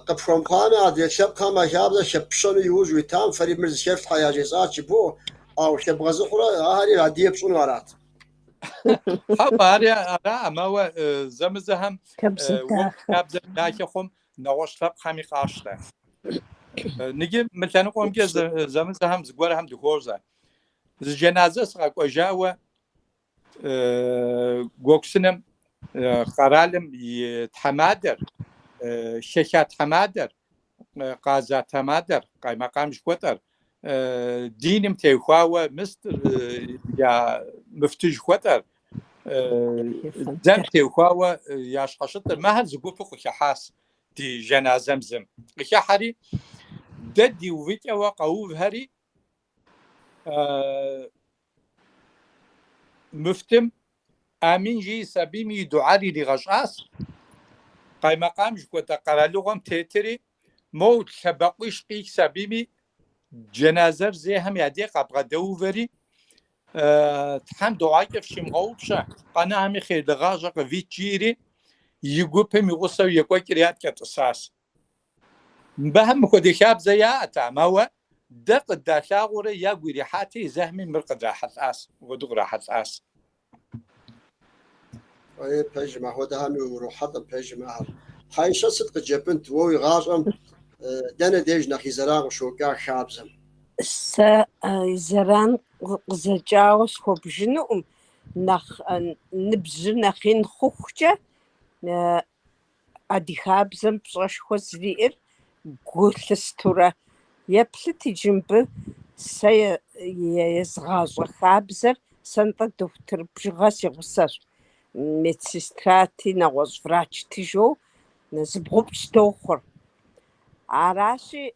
قفهم خامس عاد شب كما شاب شب شنو يوز ويتام فريد مرز شفت حياجات بو او شب غزخرا هاري عاديه بشنو ورات هاري ارا ما هو زمزهم كابزم داكخم نوشتاب خمي قاشته نجي مثلا قوم كز زمزهم زغور هم دخورزا جنازه سقا جاوا غوكسنم قرالم يتحمادر شيخات حمادر قازات حمادر قاي مقام شوتر دينم تيخوا مستر يا مفتوج خوتر دم تيخوا يا شخصت ما هل زقوفق شحاس دي جنازمزم قشحري ددي وفيتيا وقوف هري مفتم امين جي سبيمي دعاري لغشاس قاي مقام جوتا قرالوغم تيتري موت سبقيش قيك سبيمي جنازر زي هم يدي قبغا دوفري تحم دعاء في مغوبشة قناة خير دغاجة قفيت جيري يجوبهم يغصوا يقوى كريات كتصاص بهم كودي شاب زياتا ما هو دق الداشاغورة يقوي ريحاتي زهمي مرقد راحة آس ودق راحة آس أي بيجمع هو ده هم وروحات بيجمع هاي شو صدق جبنت ووي غاجم دنا ديج نخي زراغ وشوكا خابزم زران زجاوس خبجنو نخ نبز نخين خوخجة أديخابزم بصش خوزلير قولستورة يبلتي جنب سي يزغاز خابزر سنتا دكتور بجغاس يغسر ميتسيستراتي نغوز فراش تيجو نزبغب ستوخر عراشي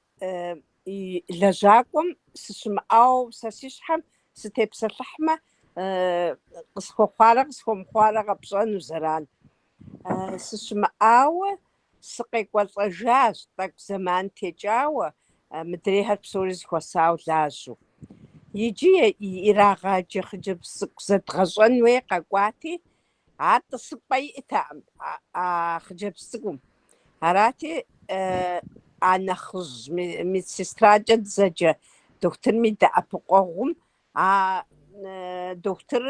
لجاكم سسمعاو سسيشحم ستيبس اللحمة قصخو مخوارغ بصانو زران سسمعاو سقيق والطجاج طاق زمان تجاوة مدريها بسوريز خواساو لازو يجي إراغاجي خجب سق زد غزوان ويقا قواتي عاد السقاي إتام خجب سقم هراتي أنا خز ميتسيستراجة زجة دكتور ميدا أبقوهم دكتور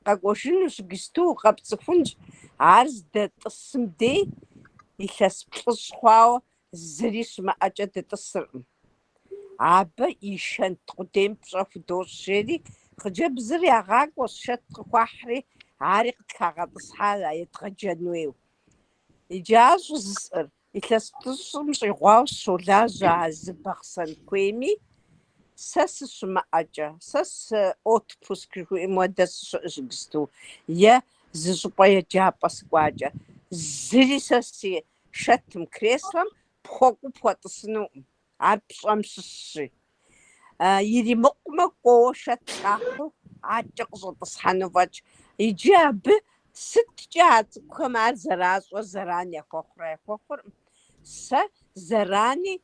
قاقوشنوش قستو قابتسفونج عارز دا تصم دي يخاس بلص خواو زريش ما أجد تصرم عابا يشان تقديم بصف دوش شيري خجب زري عغاق وشت خواحري عارق تكاغا تصحالا يتغجنويو إجاز وزر يخاس تصم شغواو سولاجا زبخصن كويمي ساس ما أجا ساس أوتبوس كيكو إمودس قستو يا زجبايا جابس قواجا زري ساسي شتم كريسلم بخوكو بواتسنو عاربش أمششي يري مقمقو شتقاقو عاجقزو تصحانو فاج يجاب ست جات كما زراز وزراني يخوخر زراني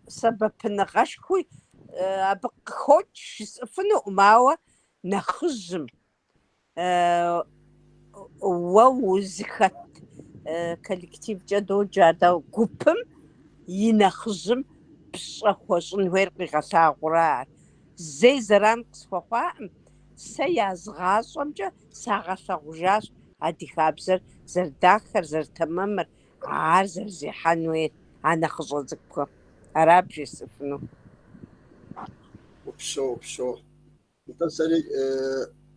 سبب نغشكوي بقوش فنو ماوا نخزم ووزخت كولكتيف جدو جادا قوبم ينخزم بشخوشن ويرقي غساغرار زي زران قصفوام سيازغاصم جا ساغساغجاش عدي خابزر زرداخر زرتممر عار زرزيحان وير أنا خزوزكو عرب يسفنو وبشو انت سري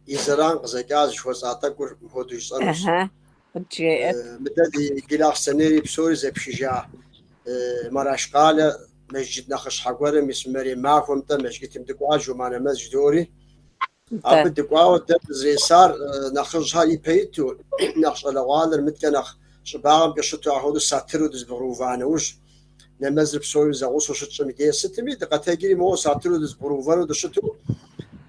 يزران زكاز شو ساعتك هودو يصنص جيت مددي قلاخ سنيري بسوري زي بشجاع مراش قال مسجد نخش حقوري مسمري معكم تا مسجد مدقوا جمعنا مسجد دوري عبد دقوا زي صار نخش هاي بيتو نخش الوالر متكنخ شباب قشتو عهود ساترو دز بروفانوش نمزر بسوري زغوص وشتش مديه ستمي دقتاجري مو ساترو دز بروفانو دشتو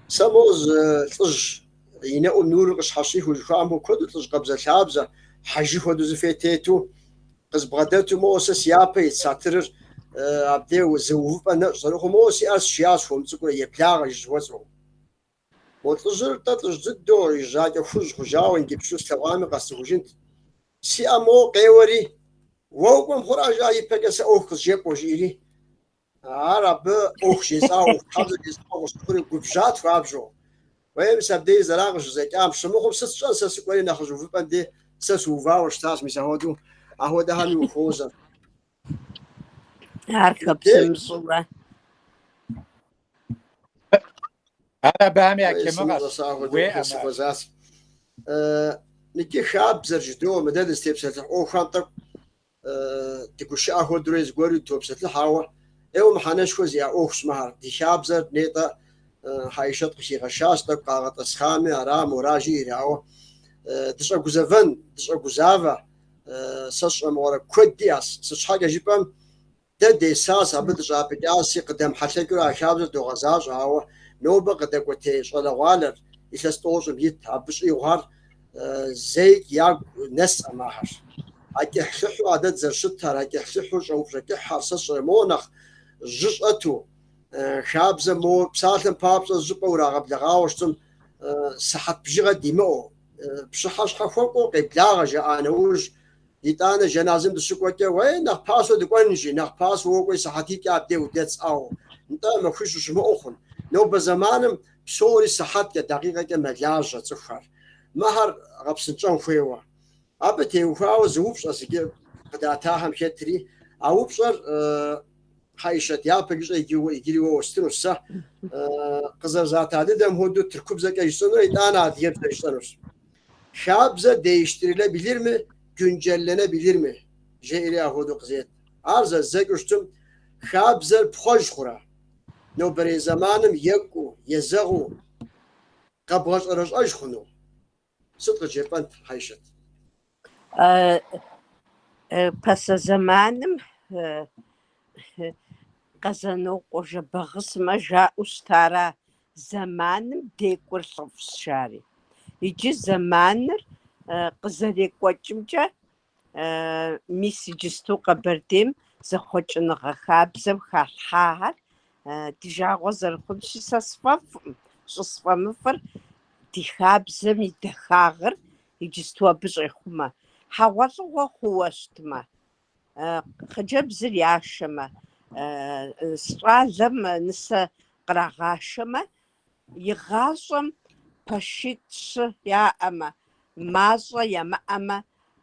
سموز طج ينقو النور قش حشيه وجامو كود طج قبزه شابزه حجي خدو زفيتيتو قز بغداتو مو سيابي ساتر عبدي وزوف انا صاروخ مو سي اس شياس فهم تقول يبلاغ جوزو وطجر تطج زدو يجاك فوج خجاو نجيب شو سلامه قصوجنت سي امو قيوري ووقم خراجا يبقى اوخ جيب وجيري عرب اوخ جيسا وحبز جيسا وشكوري قبجات فابجو وين سبدي زراغش زي كام شموخم ستشان سسكوري ناخذ في بندي سسوفا وشتاس مساهودو اهو ده هامي وخوزه هاركب سمسوره أنا بامي كمغس وزاس نكي خاب زرجدو مدد ستيبس او خانتك تكوش اهو دريز غوري توبس الحاوا ايو محنش خوزي اوخش مهار دي خاب زر نيتا هايشت قشي غشاش تبقى غطسخامي ارام وراجي راو تشا غوزافن تشا غوزافا سش امور كودياس سش حاجه جيبام دي ساس ابد جابياسي قدام حتكرا خاب دو غزاج هاو نوبه قد كوتي شغل والر يسستوج بيت ابش يوهر زي يا ناس اماهر هاكي حشو عدد زرشتها هاكي حشو شوف شكي حرصش مونخ جشأتو خابزة مو بسالم بابز الزبا وراغب لغاوشتم صحت بجيغة ديمو بشحش خفوقو قبلاغة جاء أنا وج يتانا جنازم دسوكوكي وين نخباسو دقوانجي نخباسو وقوي صحتي كابدي وديتس أو نتا ما خشو شمو أخن لو بزمانم بسوري صحت دقيقة كمجاجة تفر مهر غبسنجان فيوا أبتي وفاو زوبش أسيكي قداتاهم شتري أو بصر حيشت يا بقش يجي وستنوسا قزر ذات هذا دم هودو تركب زكاة يستنو يتانا عدير تشتنوس شابزة değiştirilebilir mi? Güncellenebilir mi? Jeyri ahudu qziyet. Arza zeguştum şabzer pxoj xura. No beri zamanım yeku, yezagu qabğaş araş ajxunu. Sıdqı cepant hayşet. Пасэ зэманым къэзэнокъуэ жэбэгъысмэ жаӏэу щытара зэманым декӏур лӏыфӏщ жари. Иджы зэманыр къызэрекӏуэкӏымкӏэ мис иджысту Къэбэрдейм зэхъуэкӏыныгъэ хабзэм халъхьагъэр ди жагъуэ зэрыхъунщи сэ сфӏэфӏӏым, щӏысфӏэмыфӏыр ди хабзэм и дахагъыр иджысту абы щӏехъумэ. Хьэгъуэлӏыгъуэ хъууэ щытмэ, хъыджэбзыр яшэмэ, щӏалэм нысэ кърагъашэмэ, и гъащӏэм пэшитӏ яӏэмэ, мащӏэ ямыӏэмэ,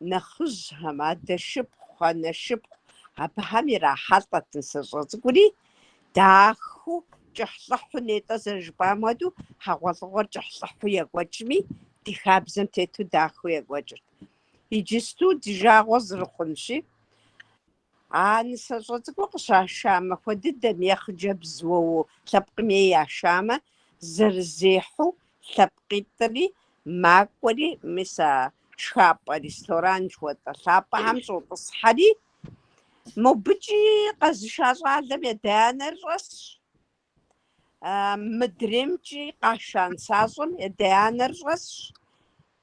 нэхъыжьхэм, адэшыпхъу, анэшыпхъу абыхэм ирахьэлӏэт нысэ щӏэ цӏыкӏури, дахэу кӏыхьлӏыхьу нетӏэ зэрыжыпӏам хуэдэу хьэгъуэлӏыгъуэр кӏыхьлӏыхьу екӏуэкӏми, ди хабзэм тету дахэу екӏуэкӏырт. Иджысту ди жагъуэ зэрыхъунщи, а нысэ щӏэ цӏыкӏур къыщаша махуэ дыдэм е хъыджэбз лъэпкъым яшамэ, зэрызехьу лъэпкъитӏри макӏуэри мис а шхапӏэ ресторан жыхуэтӏэ лъапӏэхьэм щӏотӏысхьэри, мобыкӏи къэзыша щӏалэм едэанэр щӏэсщ. Мыдремкӏи къаша нысащӏэм едэанэр щӏэсщ.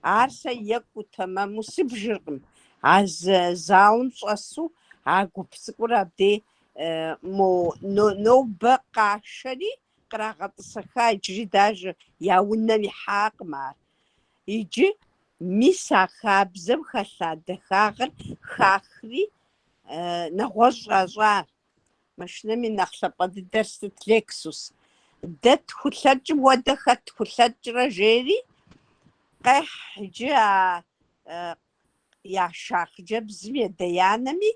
Ар сэ екӏуу тэмэму сыбжыркъым. А залым щӏэсу а гуп цӏыкӏур абдей нобэ къашэри кърагъэтӏысэха, иджыри дажэ я унэм ихьакъым ар. Иджы мис а хабзэм хэлъа дахагъэр хахри нэгъуэщӏ къащӏа. Машинэми нэхъ лъапӏэ дыдэр сыт? Лексус. Дэ тхулъэкӏым уэдэ хэт тхулъэкӏрэ жери, къехь иджы яша хъыджэбзым едэянэми,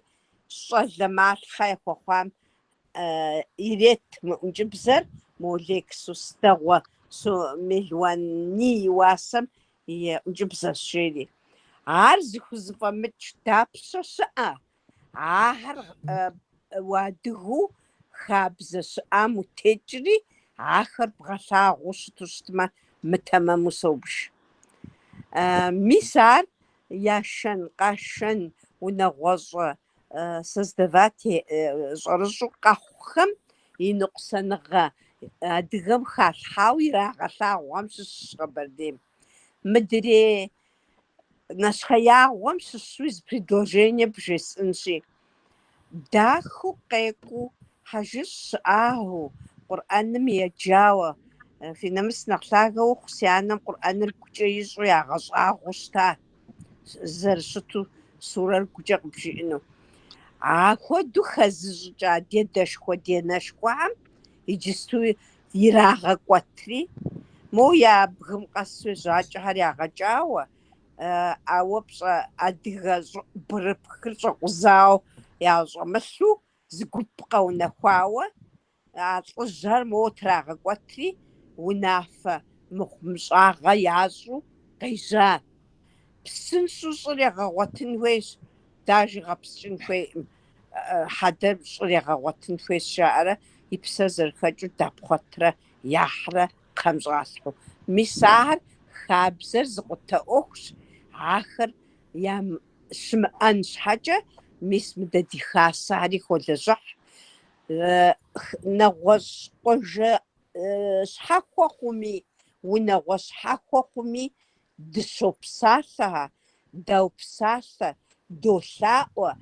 щӏалэ малъхъэ яхуэхъуам ирет мы ӏункӏыбзэр, мо лексус дэгъуэ мелуани и уасэм и ӏункӏыбзэщ жери. Ар зыхузэфӏэмыкӏ дапщэ щыӏэ? Ахэр уадыгу хабзэ щыӏам утекӏри, ахэр бгъэлъагъуу щыту щытмэ, мытэмэму собж. Мис ар яшэн, къашэн, унагъуэщӏэ, создават щӏэрыщӏу къэхъухэм и ныкъусаныгъэ адыгэм халъхьауэ ирагъэлъагъуэм щыщщ Къэбэрдейм. Мыдрей нэщхъеягъуэм щыщу из предложение бжесӏэнщи, дахэу къекӏуу хьэжыщ щыӏагъыу, къурӏэным еджауэ, фи нэмыс нэхъ лъагэ ухъу, си анэм къурӏэныр гукӏэ ищӏу ягъэщӏагъуэу щыта, зэрыщыту сурэр гукӏэ къыбжиӏэну. Ахуэдэу хэзыщӏыкӏа дедэшхуэ денэшхуэхьэм иджысту ирагъэкӏуэтри, мо я бгым къэсу жьакӏэхэр ягъэкӏауэ, ауэ пщӏэ адыгэ бырыпхыр щӏэкъузауэ ящӏэмылъу, зы гуп къэунэхуауэ, а лӏыжьыр моуэ трагъэкӏуэтри, унафэ мыхъумыщӏагъэ ящӏу къежьа. Псынщӏэу щӏыр егъэгъуэтын хуейщ, дажи гъэпскӏын хуейӏым, хьэдэр щӏыр егъэгъуэтын хуейщ жаӏэрэ, и псэр зэрыхэкӏыу дэпхъуэтрэ яхьрэ кхъэм щӏалъхьэу. Мис ахэр хабзэр зыкъутэ ӏуэхущ, ахэр щымыӏэн щхьэкӏэ, мис мыдэ ди хасэри холэжьыхь, нэгъуэщӏ къуажэ щхьэхуэ хъуми, унагъуэ щхьэхуэ хъуми, дыщопсалъэ, даупсалъэ, долъаӏуэ.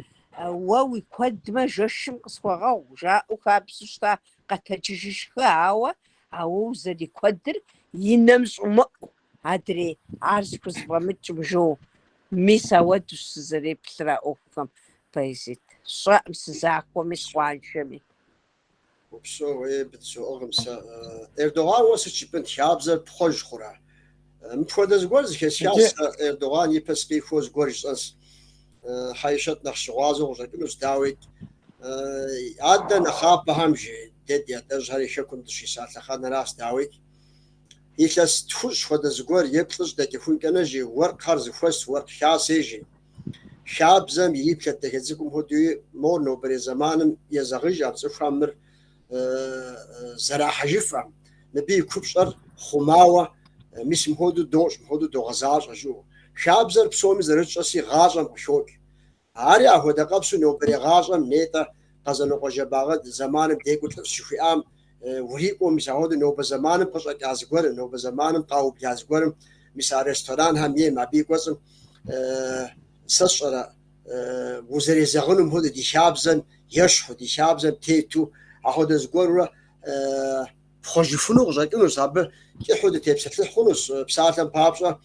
Уэ уи куэдмэ жэщым къысхуэгъэгъу, жаӏэу хабзэу щыта къэтэджыжышхауэ, ауэ зэри куэдыр и нэм щӀумыӀу адрей ар зыхузэфӀэмыкӀ жо. Мис ауэду сызэреплъырэ Ӏуэхухэм Баязит. ЩӀэӀым сызахуэми сщӀаджэми. وبسوي بتسوق مسا إردوغان وسط بنت حابزة بخوش خورا مفردز جورز كسياس إردوغان يبسقي خوز جورج أس حيشت نخشوازه وزكنوس داويت عدا نخاب بهمجي ددي أتجهر يشكون تشي ساعة خدنا راس داويت يخلص تفوش فردز جور يبلش دكي فون كنجي ورق خرز فوس ورق حاسيجي حابزة يبلش تهزكم هدوي مورنو بري زمانم يزغج أبصفامر زراحة جفا نبي كبشر خماوة مسم هودو دوش هودو دو غزاج أجو شابزر بسومي زرتش أسي غاجم بشوك عاري أهو دقابسو نوبري غاجم نيتا قزنو قجباغد زمان بديكو تلفسو ام وريكو مسا هودو نوب زمان بقشا كازگورم نوب زمان قاوب كازگورم مسا رستوران هم يه ما بيكوزم سشرا وزري زغنم هودو دي شابزن يشحو دي شابزن تيتو أخذ زقورة خجفنو غزاكنو صابه كي حود تبسط خلص بساعة بابشة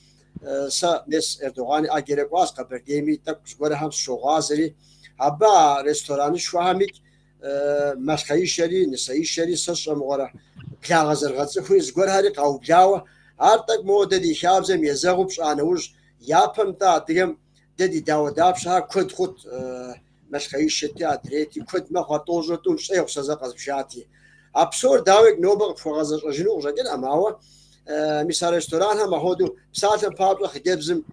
سا ناس إردوغاني أجرب واس قبل ديمي تك زقورة هم شغازري أبا رستوران شو هميك مسخي شري نسائي شري سش مغرة بلا غزر غزر خوي زقورة هاري قاو بلاوة عارتك مودة دي شابزم يزغبش أنا وج يابم تا ديم ددي داو دابشها كد خد مسخي شتي أدريتي كنت ما خطوجت ومشي وسزق بشاتي أبصور داوك نوبق فغزش أجنو رجل أماوة مثال رستوران هم هودو ساعة بابل خديبزم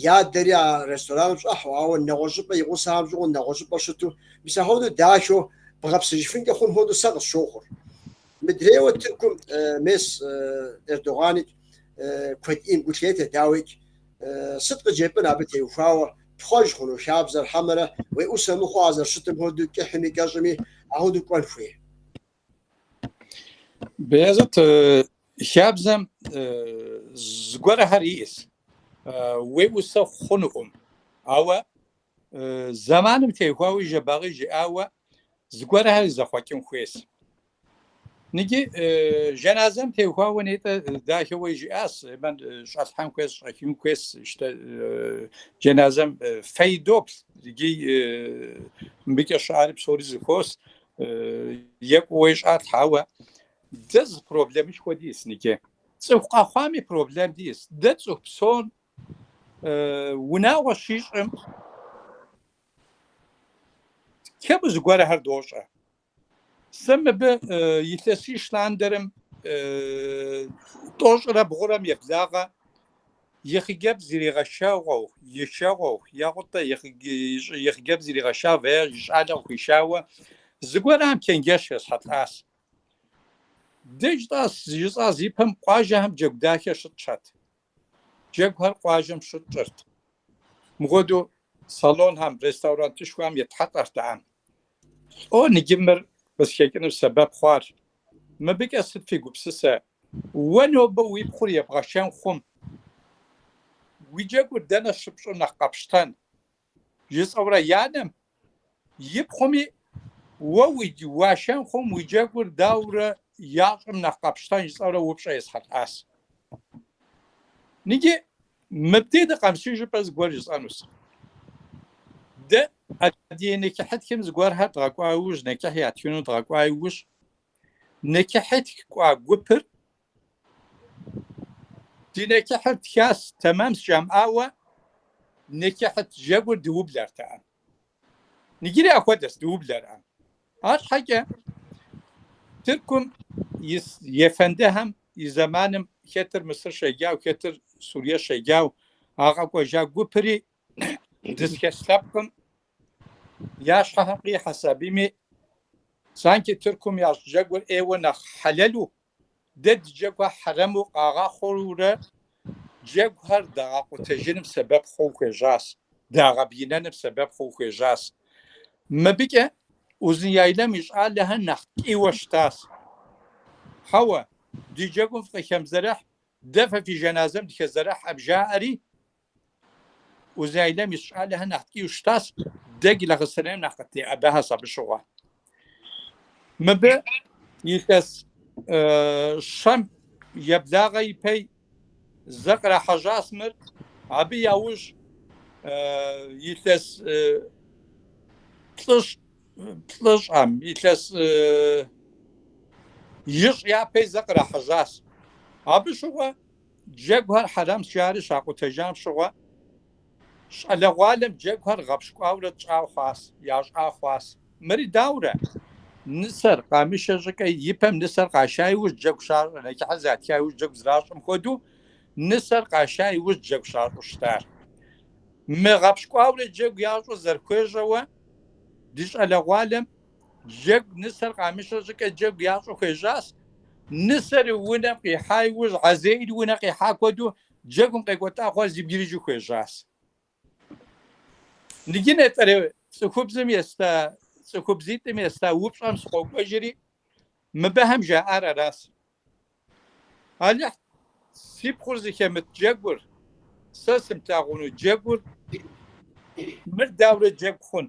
ياد دريا رستوران مش أحوا النغوش بيغوس هم جو النغوش بشتو مثال هودو داشو بغبس جفين كخون هودو سقط شوخر مدري وتركم مس إردوغاني كنت إن قلت داوك صدق جيبنا بتي وفاوة تخرج خلو شابز الحمرة ويقسم خوازر شتم هودو كحمي كاجمي هودو كون فيه بيزت شابزم زغور هريس ويقسم خنوم أو زمانم تيخواوي جباغي جاوا زغور هري زخواكم خويس نيجي جنازم تيخواو نيت داخل ويجاس من شاطحان كويس شاكيم كويس جنازم فيدوبس نيجي مبيك شعر بصوري زكوس يك ويجات حوا دز بروبلم مش كوديس نيجي تسوق خامي بروبلم ديس دز بسون وناوشيش كم زغور هر دوشة سم به يتسيش لاندرم توش ربغرم يبلاغا يخجب زري غشاو يشاو ياقط يخجب زري غشاو يشعل وخشاوة زغورام كنجش حتلاس دجداس جزا زيبهم قاجهم جبداك شطشت جبهر قاجم شطشت مغدو صالون هم رستوران تشو هم يتحط عام او نجمر بس شكله سبب خوار ما بقى صد في قبسسة ونو بوي بخور يبغى شان خم ويجا قدنا شبشو نقبشتان يصورا يانم يبخمي وويجي واشان خم ويجا قد دورة ياقم نقبشتان يصورا وبشا يسحط عاس نيجي مبتدى قمسيجي بس قول يصانوس ده أدي نكحت كم زغور هات غاقوا وج نكح ياتيونو غاقوا وج نكحت كوا غوبر دي نكحت كاس تمام جمعة نكحت جاغو دوبلر تاع نجري اخدس دوبلر هاد حاجة تركم يفندهم زمانم كتر مصر شجاو كتر سوريا شجاو غاقوا جاغو بري دسكسلابكم ياش حقي حسابيمي سانكي تركم ياش جاغور ايونا حللو دد جاغوا حرمو قاغا خورورا جاغوهر داغاقو تجنم سبب خوخي جاس داغا بينانم سبب خوخي جاس ما بيكا وزن يايلم يشعال لها نحكي وشتاس حوا دي جاغو في خمزرح دفع في جنازم دي خزرح أبجاعري وزايلم يشعال لها نحكي وشتاس دقي لغسرين نحكي أباها صاب الشغل مبا يلتس شم يبلاغي بي زقرا حجاس مر عبي يوج يلتس تلش عم يلتس يش يا بي زقرا حجاس عبي شو جگوهر حرام شعر شاقو تجام شو شالوالم جگوهر غبشكو أولد شاو خاص ياش خاص مري داورة نسر قامش جك يبهم نسر قاشاي وش جگ شار نك حزات يا وش جگ زراش مخدو نسر قاشاي وش جگ شار وشتار ما غبشكو أولد جگ ياش وزركوجوا ديش الوالم جگ نسر قامش جك جگ ياش وخجاس نسر ونقي حاي وش عزيد ونقي حاكودو جگم قيقوتا خواز يبيرجو خجاس نجينا ترى سكوبزم يستا سكوبزيتم يستا وبش أم سقوق أجري مبهم جاء راس هلا سيب خرزي كم تجبر ساسم تاغونو جبر مر دولة جب خون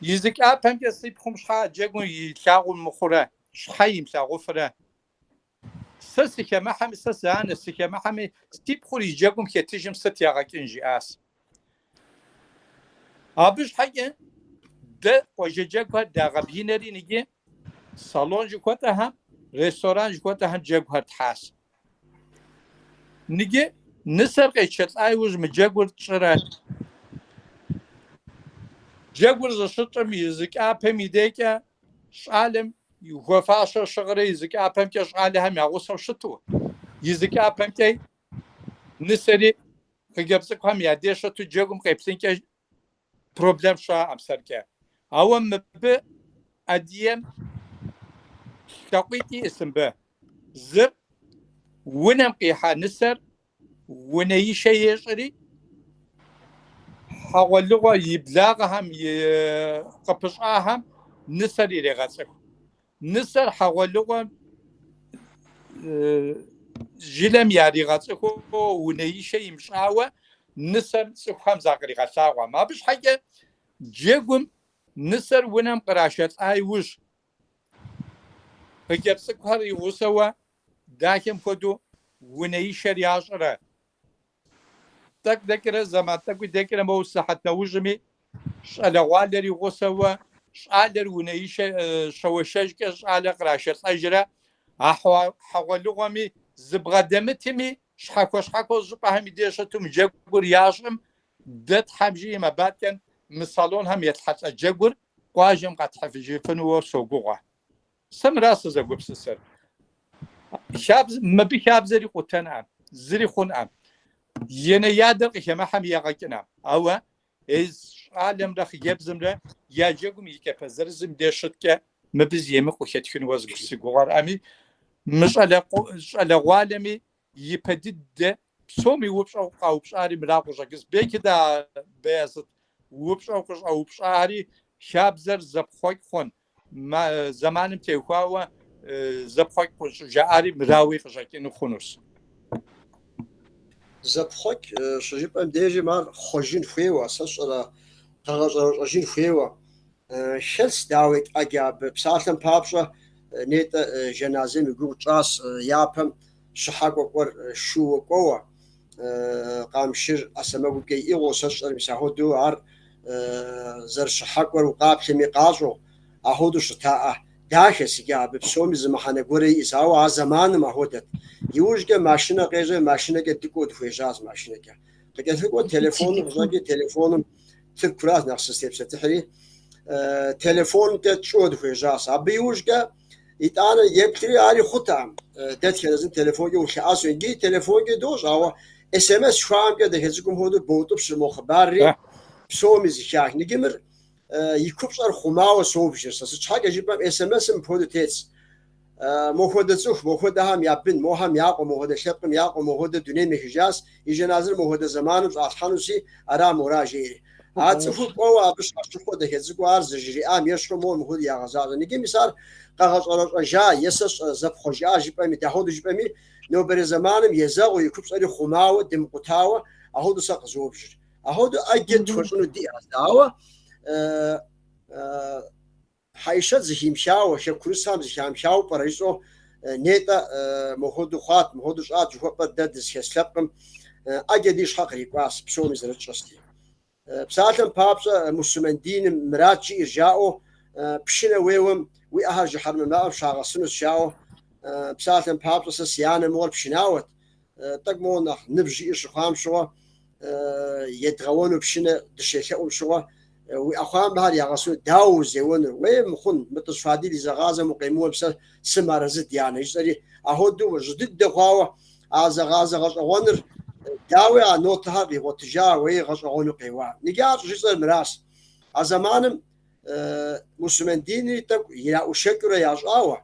يزك أبهم يسيب خمش حا جبر يتلاغون مخورة شحيم ساغفرة ساسي كم حم ساسان ساسي كم حم سيب خوري جبر كتجم ستياغك إنجي آس أبش حاجة ده وجهك ده غبينري نيجي صالون جوكوتا هم رستوران جوكوتا هم جگوهر تحاس نيجي نسر قيشت أيوز مجگور تشرا جگور زشتم يزك أبهم يديك شعلم يوفاش شغري يزك أبهم كش عليهم يعوص شتو يزك أبهم كي نسري خجبسك هم يديش تو جگم قيبسين كي problem شا أمسرك أول مب أديم شقيتي اسم به زر ونم قيحة نسر وني شيء يشري حولوا يبلغهم يقبشهم نسر يرغسك نسر حولوا جلم يرغسك وني شيء مشاوة نسر سخام زاقري غساوة ما بش حاجة جيكم نسر ونم قراشت أي وش فجبسك هذا وسوا داكم خدو وني شرياش را تك ذكر زمان تك ذكر موسى حتى وجمي شالوالري وسوا شالر وني شوشاج شال قراشت أجرا حولوغمي زبغدمتمي شحكو زبهم ديشتم جبر ياشم دت حمجي ما بعد كان مصالون هم يتحس الجبر واجم قد حفجي فنو سوقوه سم راس زغوب سسر شاب ما بيشاب زري قتنا زري خنام ينا يادق كما حم يقنا او از عالم رخ يبزمره ياجغم يكفزرزم دشتك ما بز يمق وختكن وزغ سيغور امي مش على عالمي يبدد سومي وبش او قوبش اري مراقوجكس بكدا بيزت وبش او قش اري شاب زر زبخوك خون ما زمانم تيخوا زبخوك جاري مراوي قشكين خونوس زبخوك شجيب ام ديجي مار خوجين فيوا سشرا قاجين فيوا شلس داويت اجاب بسالم بابشا نيت جنازه ميغو تراس يابم شحاقو قور شو قوا قامشير اسمو كي ايغو سشر مساهودو ار زر شحاقو وقاب كمي قاجو أهودو شتاء داخل سجاب بسوم زمحنا قري إساو زمان ما هودت يوجد ماشينة غير ماشينة كتكود في جاز ماشينة كا كتقول تلفون وزاجي تلفون تكراس نفس السيف ستحري تلفون كتشود في جاز أبي يوجد يتانا يبتري على خطام دت لازم تلفون يوم خاص يجي تلفون دوش أو SMS شام كده هزكم هودو بوتوبش مخبري بسوم زيشاك نجمر يكوبش الخماوة صوبشر ساس حاجة جيبهم SMS مفودتيس مفودة صوف مفودة هم يابن مو هم ياقو مفودة شقم ياقو مفودة دنيا مهجاز يجي نازل مفودة زمان وعطحانوسي أرام وراجيري عاد صوف قوة بش أشوفه ده هزقو عرض جري يشرو مو مفود يغازار نيجي مثال قاعد جا يسش زب خجا جيبهم تاخد جيبهم نو بر زمانم يزاغو يكوبش الخماوة دم قطاوة أهودو ساق صوبشر أهودو أجد فرشونو دي أزداوة حيشة زهيم شاو شكرسام زهيم شاو برئيسه نيتا مهودو خات مهودو شات جوه بددس كسلقم أجديش حقري قاس بسوم زرتشستي بساعتهم بابسا مسلمين دين مراتشي إرجاؤه بشنا ويوم ويأهج حرم ما بشاغ سنوس شاو بساعتهم بابسا سيانة مول بشناوت تقمون نبجي إيش خام شو يتغونوا بشنا دشيخهم شو وأخوان بهار يغسو داو زيون ويمخون متصفادي لزغازة مقيمون بس سمارة زد يعني يشتري أهودو وجدد دخواوة غازة غشغونر داوي نوتها بغوتجا ويغشغونو قيوا نجار جزء المراس زمان مسلمين ديني تك يا أشكر يا جاوة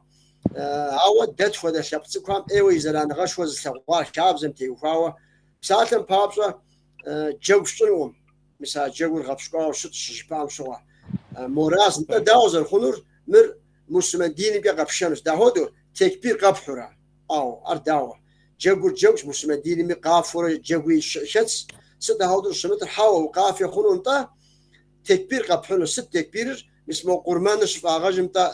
عود دت فدا شبتكم أيوة زلان غش وزلوار كابزم تيوفاوة بساتم بابسا جوشتنهم مثلا جور غبشقا وشت شجبام شوا موراس انت داوزر خنور مر مسلمين ديني بيا غبشانوس داهودو تكبير قبحرا أو أرداوة جوش مسلمين ديني مي قافور جوي شتس سداهودو شمت الحاوة وقافية خنون تا تكبير قبحنو ست تكبير اسمه قرمان شفا غجمتا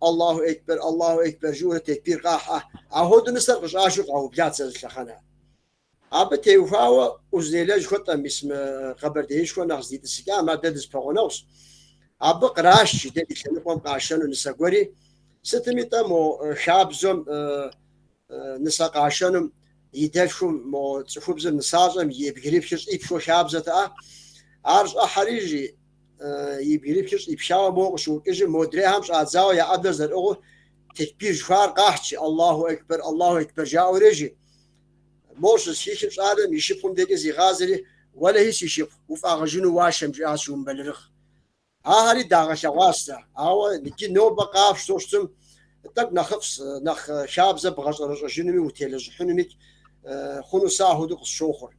الله أكبر جورة تكبير قاحة أهودو نسرقش عاشق أو بيات سلخنا أبتي وفاوة وزيلاج خطة اسم قبر دهيش كون نغزيد السكان ما دادس بغونوس أبق راش دادي خلقهم قاشن ونساقوري ستميتا مو شابزم نسا قاشنم يدفشم مو تفوبزم نساجم يبقريبشش إبشو شابزة عرش أحريجي يبقريبشش إبشاو موقش وكجي مودري همش أعزاو يا أبدر زرقو تكبير جفار قاحتي الله أكبر جاو ريجي موش يشوف آدم يشوفهم دقيقة غازري ولا هيش يشوف وفاغجنو واشم جاسهم بالرخ هاري داغش واسطة أو نكي نوبة قاف شوشتم تك نخفص نخ شابزة بغش رجنمي وتلج حنمك خنو ساهو دق الشوخر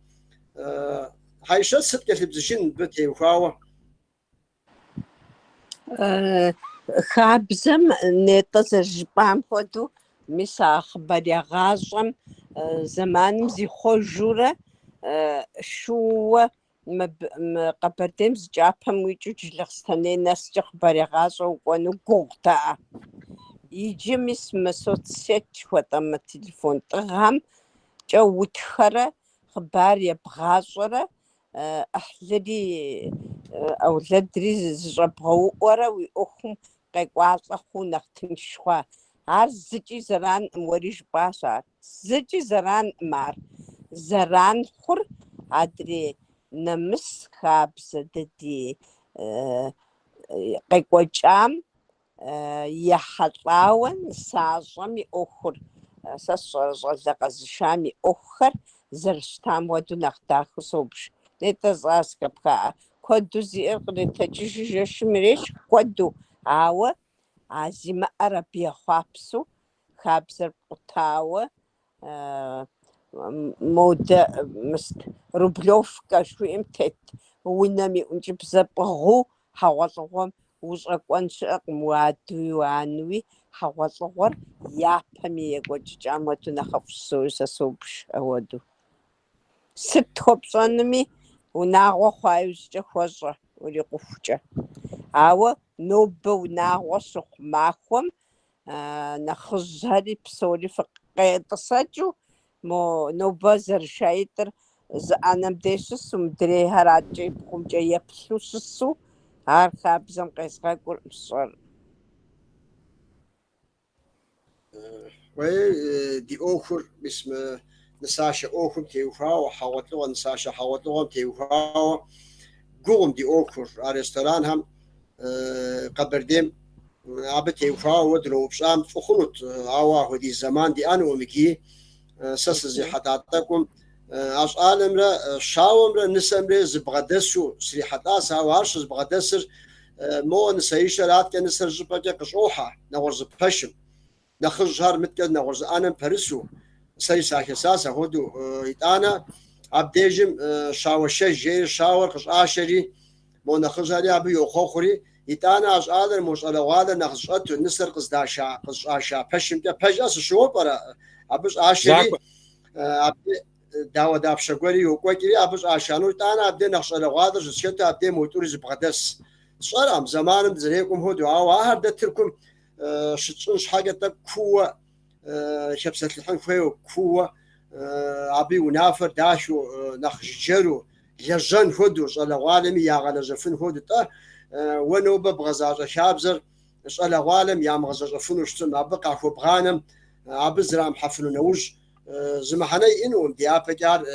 هاي شو ست كيف بزشين بتي وفاوة خابزم نتزر جبام خدو مسا خبري غازم زمان زي خوجورة شو قبردم زجابهم ويجو جلغستاني ناس جخبري غازو وانو قوغتا يجي مسوت سيت وطم التليفون طغام جو تخرى خباري بغازورة أحلري أولادري زجبغو ورا ويأخم قيقواز أخو نختم شخوا عار زجي زران موريش باشا زجي زران مار زران خور عدري نمس خابز ددي قيقوجام يحطاون ساجمي أخر ساسور زغز شامي أخر زرشتام ودو نختاخ صوبش نتزاس كبكا كودو زير تجيش مريش كودو عاوة عزيمة عربية خابسو خابزر قطاوة مودة مست روبلوف كاشو امتت ونامي انجب زبغو حوالغم وزاقوان شاق موادو وانوي حوالغور يابامي يقوج جاموتو نخفصو ساسوبش أودو ست خبصانمي وناغو خوايوز جخوزر ولي قفجة عاوة نوبة وناغو سخ ماخوم نخزهري بسوري فقيد ساجو مو نوبة زرشايتر أنا بديشس ومدري هراجي بقوم جاية بسوسسو هار خابزم قيسقا قول بصور ودي أخر باسم نساشة أخر تيوفا وحاوتلو نساشة حاوتلو تيوفا قوم دي أخر ريستوران هم قبرديم عبتي وفا ودلو بشام فخنت عوا هدي الزمان دي أنا ومكي سسزي حتاتكم عش عالم را شاوم را نسم را زبغدسو سري حتاس هاوارش زبغدسر مو نسايش رات كان نسر جبكة قشوحة نورز بشم نخرج هار متكد نورز أنا برسو سايسا حساسا هدو يتانا عبديجم شاوشة جير شاور قش عاشري مو نخرج هاري عبي يوخوخري يتانا عش عالم مش على غادا نخرجت نسر قصداشا قشاشا بشم كبجاس شو برا عبش عاشري عبد داو دابشا قولي وكوكري عبش عاشانو يتانا عبد نخرج على غادا جسكت عبد موتوري زبغدس صار زمان زريكم هو دعاء واحد تركم شتشنش حاجة كوة شبسة الحين فيو كوة عبي ونافر داشو نخجرو يجن هدو صار العالم يا على جفن هدو تا ونوبة بغزارة شابزر صار العالم يا مغزارة فنو شتم أبقى هو بغانم عبزرام حفلو نوج زمحني إنهم ديابجار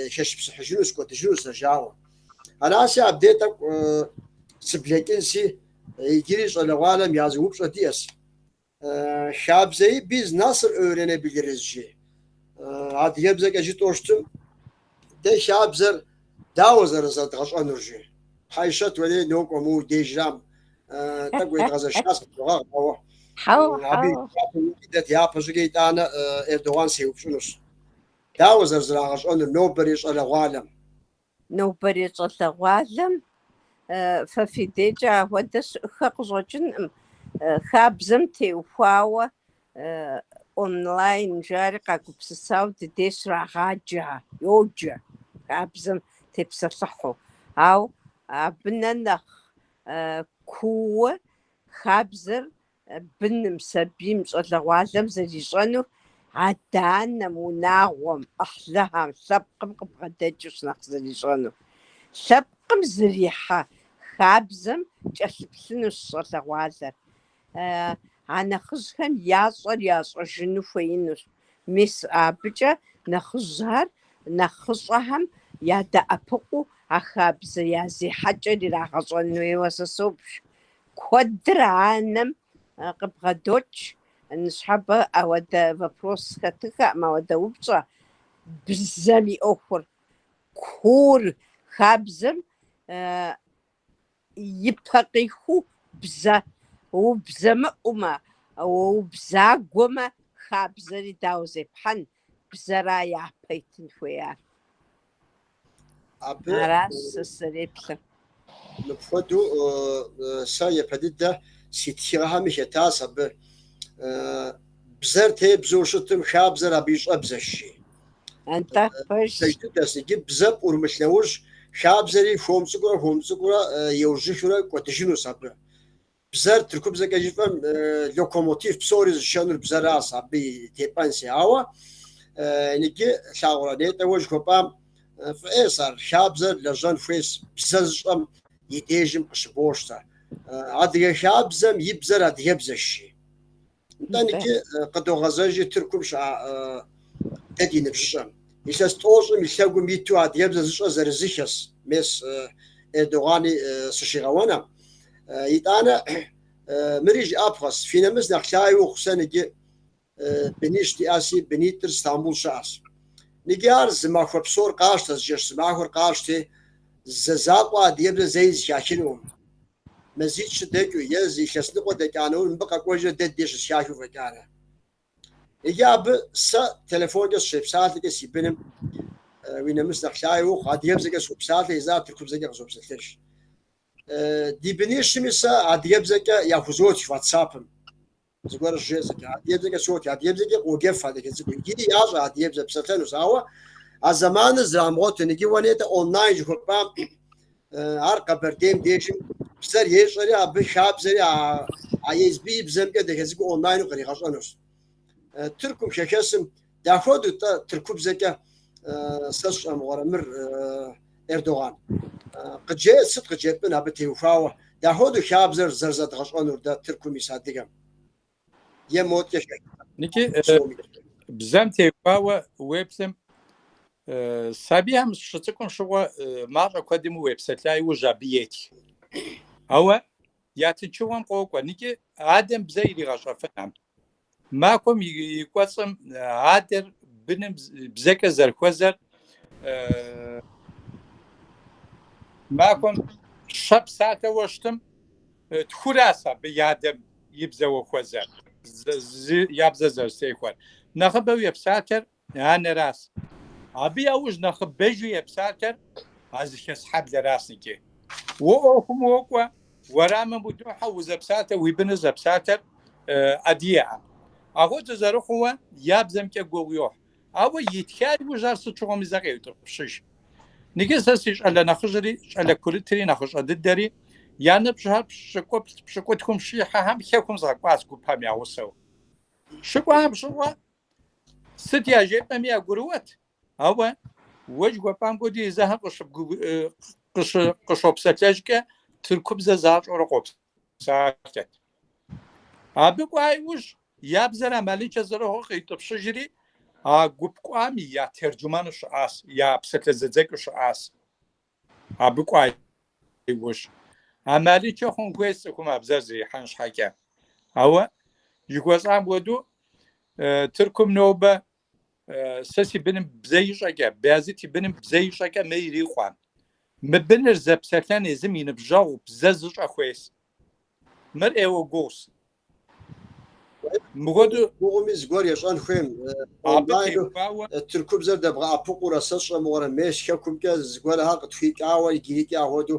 شش بسحجنو سكوتجنو سجاو أنا أسي أبديتك سبليكنسي يجريش على العالم yazıp şadiyas. Şabzeyi biz nasıl öğrenebiliriz ki? Hadi yebzek eşit oluştum. De şabzer davazarı zaten anurcu. Hayşat ve ne komu dejram. Tabii gazı şans var. Abi de yapıcı gitana Erdoğan sevupsunuz. Davazar zırağış anur no beriş ala alem. Nobody alem. ففي ديجا ودس خقزوجن خابزم تيوفاوة أونلاين جارقة كبسساو تديش راغاجا يوجا خابزم تبسصحو أو بننخ كوة خابزر بنم سبيم صلوالم زريشانو عدانا مناغوم أحلام سبقم قبغدجوش نخزريشانو سبقم زريحة خابزم جالبسنو صلوالر عنخزهم ياصر جنو فينوس مس أبجا نخزهر نخزهم يادا أبقو أخابز يازي حاجة لراغزونو يواسسوبش كودرانم قبغدوش نسحب أودا وبروس كتكا ما ودا وبصا بزامي أخر كور خابزم يبقيخو بزا وبزما وما وبزاقوما خابزري داوزي بحن بزرايا بيتن فويار راس السريبسة نفودو سايا بديدة سيتيرها مش تاسب بزر تي بزوشتم خابزر أبيش أبزشي أنت فش سجدت سجد بزب ورمشلوش خابزري فومسكورا يوجشورا كوتجينو سابر بزر تركب زكا جيفم لوكوموتيف بسوريز شانور بزراس أبي تيبانسي هوا نيجي شاورا ديتا وجه كوبام فإيصار خابزر لجان فيس بززم يتيجم قشبوشتا عادي خابزم يبزر عاد يبزشي نيجي قدو غزاجي تركب شع تدي نفسهم يساس توصل يساقوا ميتو عاد يبزش زرزيشس مس إردوغاني سشيغوانا يتانا مريج أبخص فينا مس نخشاي وخسان يجي بنيشتي آسي بنيتر اسطنبول شاس نيجي أرز ما خو بصور قاشت جرس ما خو قاشتي ززاقوا عاد يبز زي شاكينهم مزيد شدكو يزي شسنقوا دكانون بقى كوجه دديش شاكو فكانه إجاب سا تلفون جس شبسات لك سيبنم وين مسنخ شايو قد يبزق شبسات إذا تركب زق شبساتش دي بنيش مسا عاد يبزق يأخذوت واتسابم زقور الجزء عاد يبزق صوت عاد يبزق وقف هذا كذا يجي ياجا عاد يبزق بساتين وساوا الزمان الزرامات نجي ونيت أونلاين جوبام عرق برديم ديشم بسر يشري أبي شاب زري عايز بي بزم كده كذا أونلاين وقري خشانوس تركم شكاسم دافود تركب زكا سش مغرمر إردوغان قد جاء صدق جاء بنا بتيوفاوة دافود شابزر زرزت غشانور دا تركم يصدقهم يموت يشك نيكي بزام تيوفاوة ويبسم سابيها مش تكون شو مرة قدم ويبسات لاي وجابيتي هو ياتشوان قوقا نيكي عادم بزايري غشا فهم ماكم يقسم عادر بنم بزكا زركوزر ماكم شب ساعة وشتم تخراسة بيادم يبزو خوزر يبزو زر سيخوان نخبو يبساتر أنا راس أبي أوج نخب بيجو يبساتر هذا يسحب لراسنكي وأوكم وأوكوا ورام بدوحة وزبساتر ويبن زبساتر أديعة أقول تزارخوا يابزم كجوجيوح أو يتخيل وجار سطحهم زغير تبشش نجس هسيش على نخجري على كل تري نخش عدد دري يعني بشكوتكم شيحة هم خيكم زقواس كوبام يا وسو شكوها بشوا ستيا جيب أمي أقروت هو وجه بام قدي زها قشوب ستاجك تركب زاج ورقوب ساكت أبقى وش يابزر مالك زره خيط بشجري أقوم يا ترجمان شعاس يا بسكت زجك شعاس أبقى وش مالك خون كويس كم أبزر زي حنش حكى هو يقول عم ودو تركم نوبة ساسي بنم بزي شكا بازتي بنم بزي شكا ما يري خوان مبنر زبسكان يزمين بجاو بززش أخويس مر ايو غوس مغدو بوغميز غوري شان خيم عبتي اونلاين باو تركب زر دبغا ابوقورا سش مورا مش كم كاز غولا هاق تفيك اوا يجيك اهودو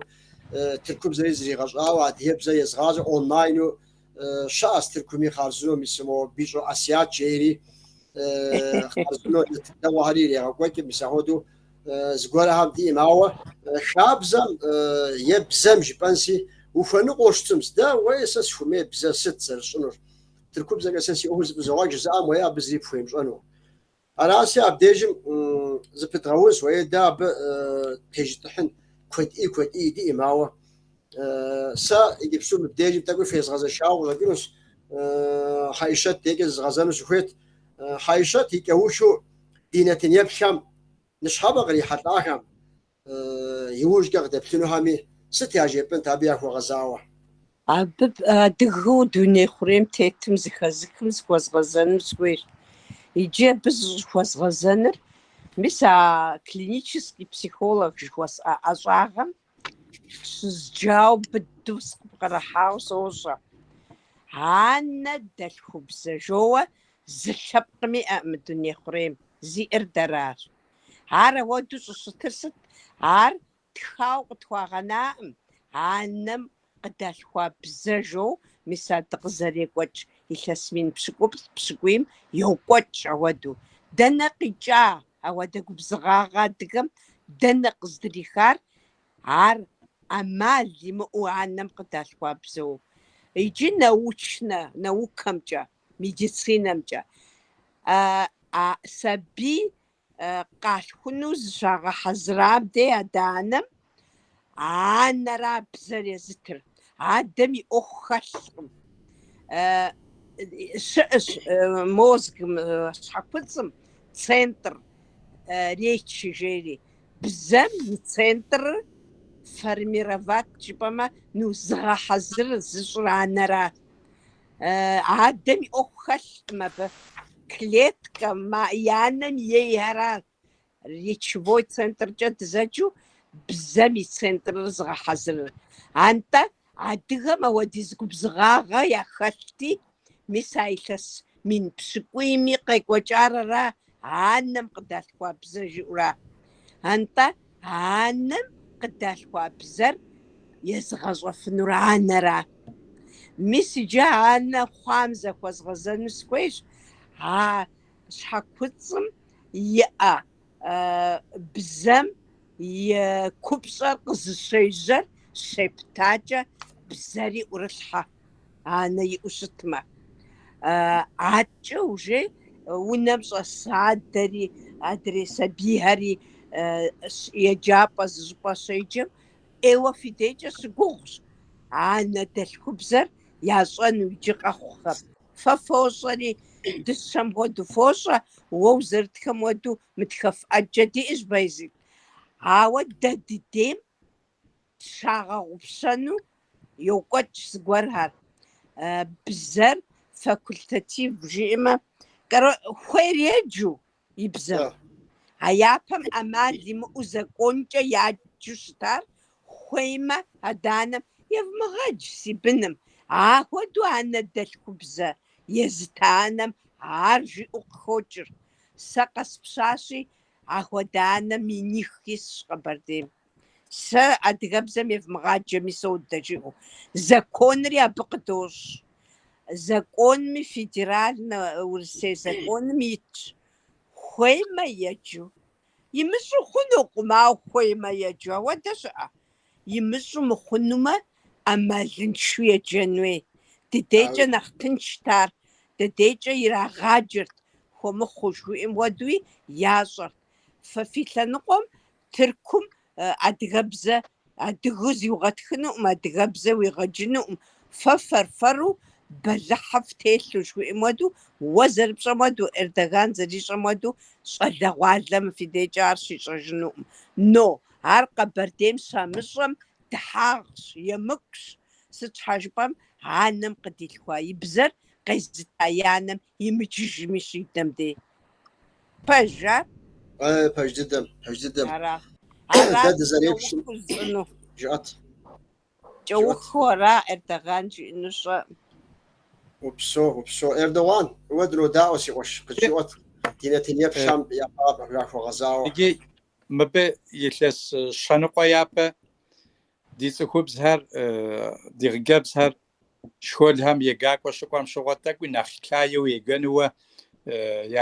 تركب زي زري غاوا ديب زي زغاز اونلاين شاس تركمي خارزو ميسمو بيجو اسيا جيري خارزو تدواري لي غوكي مساهودو زغولا هاق دي ماوا خابزم يبزم جبانسي وفنو قوشتمس دا ويسس فمي بزا ست سرشنور تركب زي اساسي اوز بزواج زعم ويا بزيب فيهم شنو انا اسي ابديجم زبتغوز ويا داب تجتحن كوت اي دي ماوا سا يجيبسو بديجم تقول في غزا شاو لكنس حايشات تيجز غزانوس خويت حايشات يكوشو دينة يبشم نشحب غري حتى اخم يوج قاعد بتنو هامي ست ياجيبن تابيا غزاوه عبب دغو دوني خريم تيتم زخزكم زغزغزن سوير يجي بز زغزغزنر مسا клинический психолог жwas ажагам сжау бдус قرحاوس اوجا عنا دالخبزة جوا زلحبقمي أمدني خريم زي إردرار عار ودو سوسترست عار تخاو تخواغنام عنم قدالخوا بزجو مسا تقزري قوش يخسمين بشقويم يوقوش عودو دنقي جا عودك بزغاغا دقم دنق زدريخار عار أمال يمقو عنم قدالخوا بزو يجي نوچنا نوكمجا ميديسينمجا سبي قال خنوز شاغ حزراب دي أدانم راب زري زتر عدمي أخشم موزق شحقبزم سنتر ريتش جيري بزم سنتر формировать типа ну захазыр зжранера عدم أخشم клетка معينة يهرا речевой центр جد زجو بزمي центр زغحزر أنت عدغم وديزكو بزغاغا يا خشتي مسايلس من بسقويمي قيقوجارا عنم قدالكوا بزجورا أنت عنم قدالكوا بزر يزغزو فنور عنرا ميسي جا عنا خامزة وزغزن سكويش شحكوتزم يا بزم يا كوبسر قزشيجر شيبتاجة بزاري ورشحة أنا يوشتما عادجو جي ونمش السعاد داري أدري سبيهري يجابا زجبا شيجم إيوا في ديجا سقوغش أنا دالخبزر يعصن ويجيق أخوخب ففوصني دسم ودو فوصة ووزرتكم ودو متخف أجدي إيش بيزيد عاود داديم شاغا غبسانو يوقتش سقوارها بزر فاكولتاتيف جيما كارو خير يجو يبزر هيابم أمال لما أزاقونجا ياجو ستار خويمة هدانم يفمغاج سيبنم عاودو أنا دالخبزة يزتانم عارجي أخوجر ساقس بشاشي عاودانا مينيخيس قبرديم سا أدغبزم يفمغاج ميسود دجيو زاكونري أبقدوش زاكون مي فيدرالنا ورسي زاكون ميتش خويمة يجو يمشو خنوق ما خويمة يجو ودشا يمشو مخنومة Ӏэмалыншэу еджэн хуей. Дыдейкӏэ нэхъ тынш щытар, дыдейкӏэ ирагъаджэрт, хуэмыхъуу жыхуиӏэм хуэдэуи ящӏэрт. Фэ фи лъэныкъуэм Тыркум адыгэбзэ, адыгэу зиугъэтхынуӏым, адыгэбзэ уигъэджынуӏым. Фэ фэрфэру бэлыхьыф телъу жыхуиӏэм хуэдэу, уэ зэрыпщӏэм хуэдэу, Эрдоган зэрищӏэм хуэдэу, щӏалэгъуалэм фи дежкӏэ ар щищӏэжынуӏым. Но ар Къэбэрдейм щамыщӏэм дыхьагъщ, емыкӏущ. Сыт щхьа жыпӏэм, анэм къыдилъхуа и бзэр къезыта и анэм имыджыжми щитӏэм дей. Пэжа? Пэж дыдэм. Ара. Дэ дызэрепщым Кӏэуху зыщӏыну. жыӏэт. Кӏэуху ара Эрдоган жиӏэну щӏэӏым. Упсо. Эрдоган, уэ дродаӏуэ си къуэш, къыджиӏуэт. Ди Нетаньяху я папэ яхуэгъэзауэ. Иги мыбы илъэс щэныкъуэ япэ ди цӏыхубзхэр, ди гъыджэбзхэр школхэм егакӏуэ щыкӏуэм щыгъуэ тӏэкӏуи нэхъ лъаеу егэнууэ,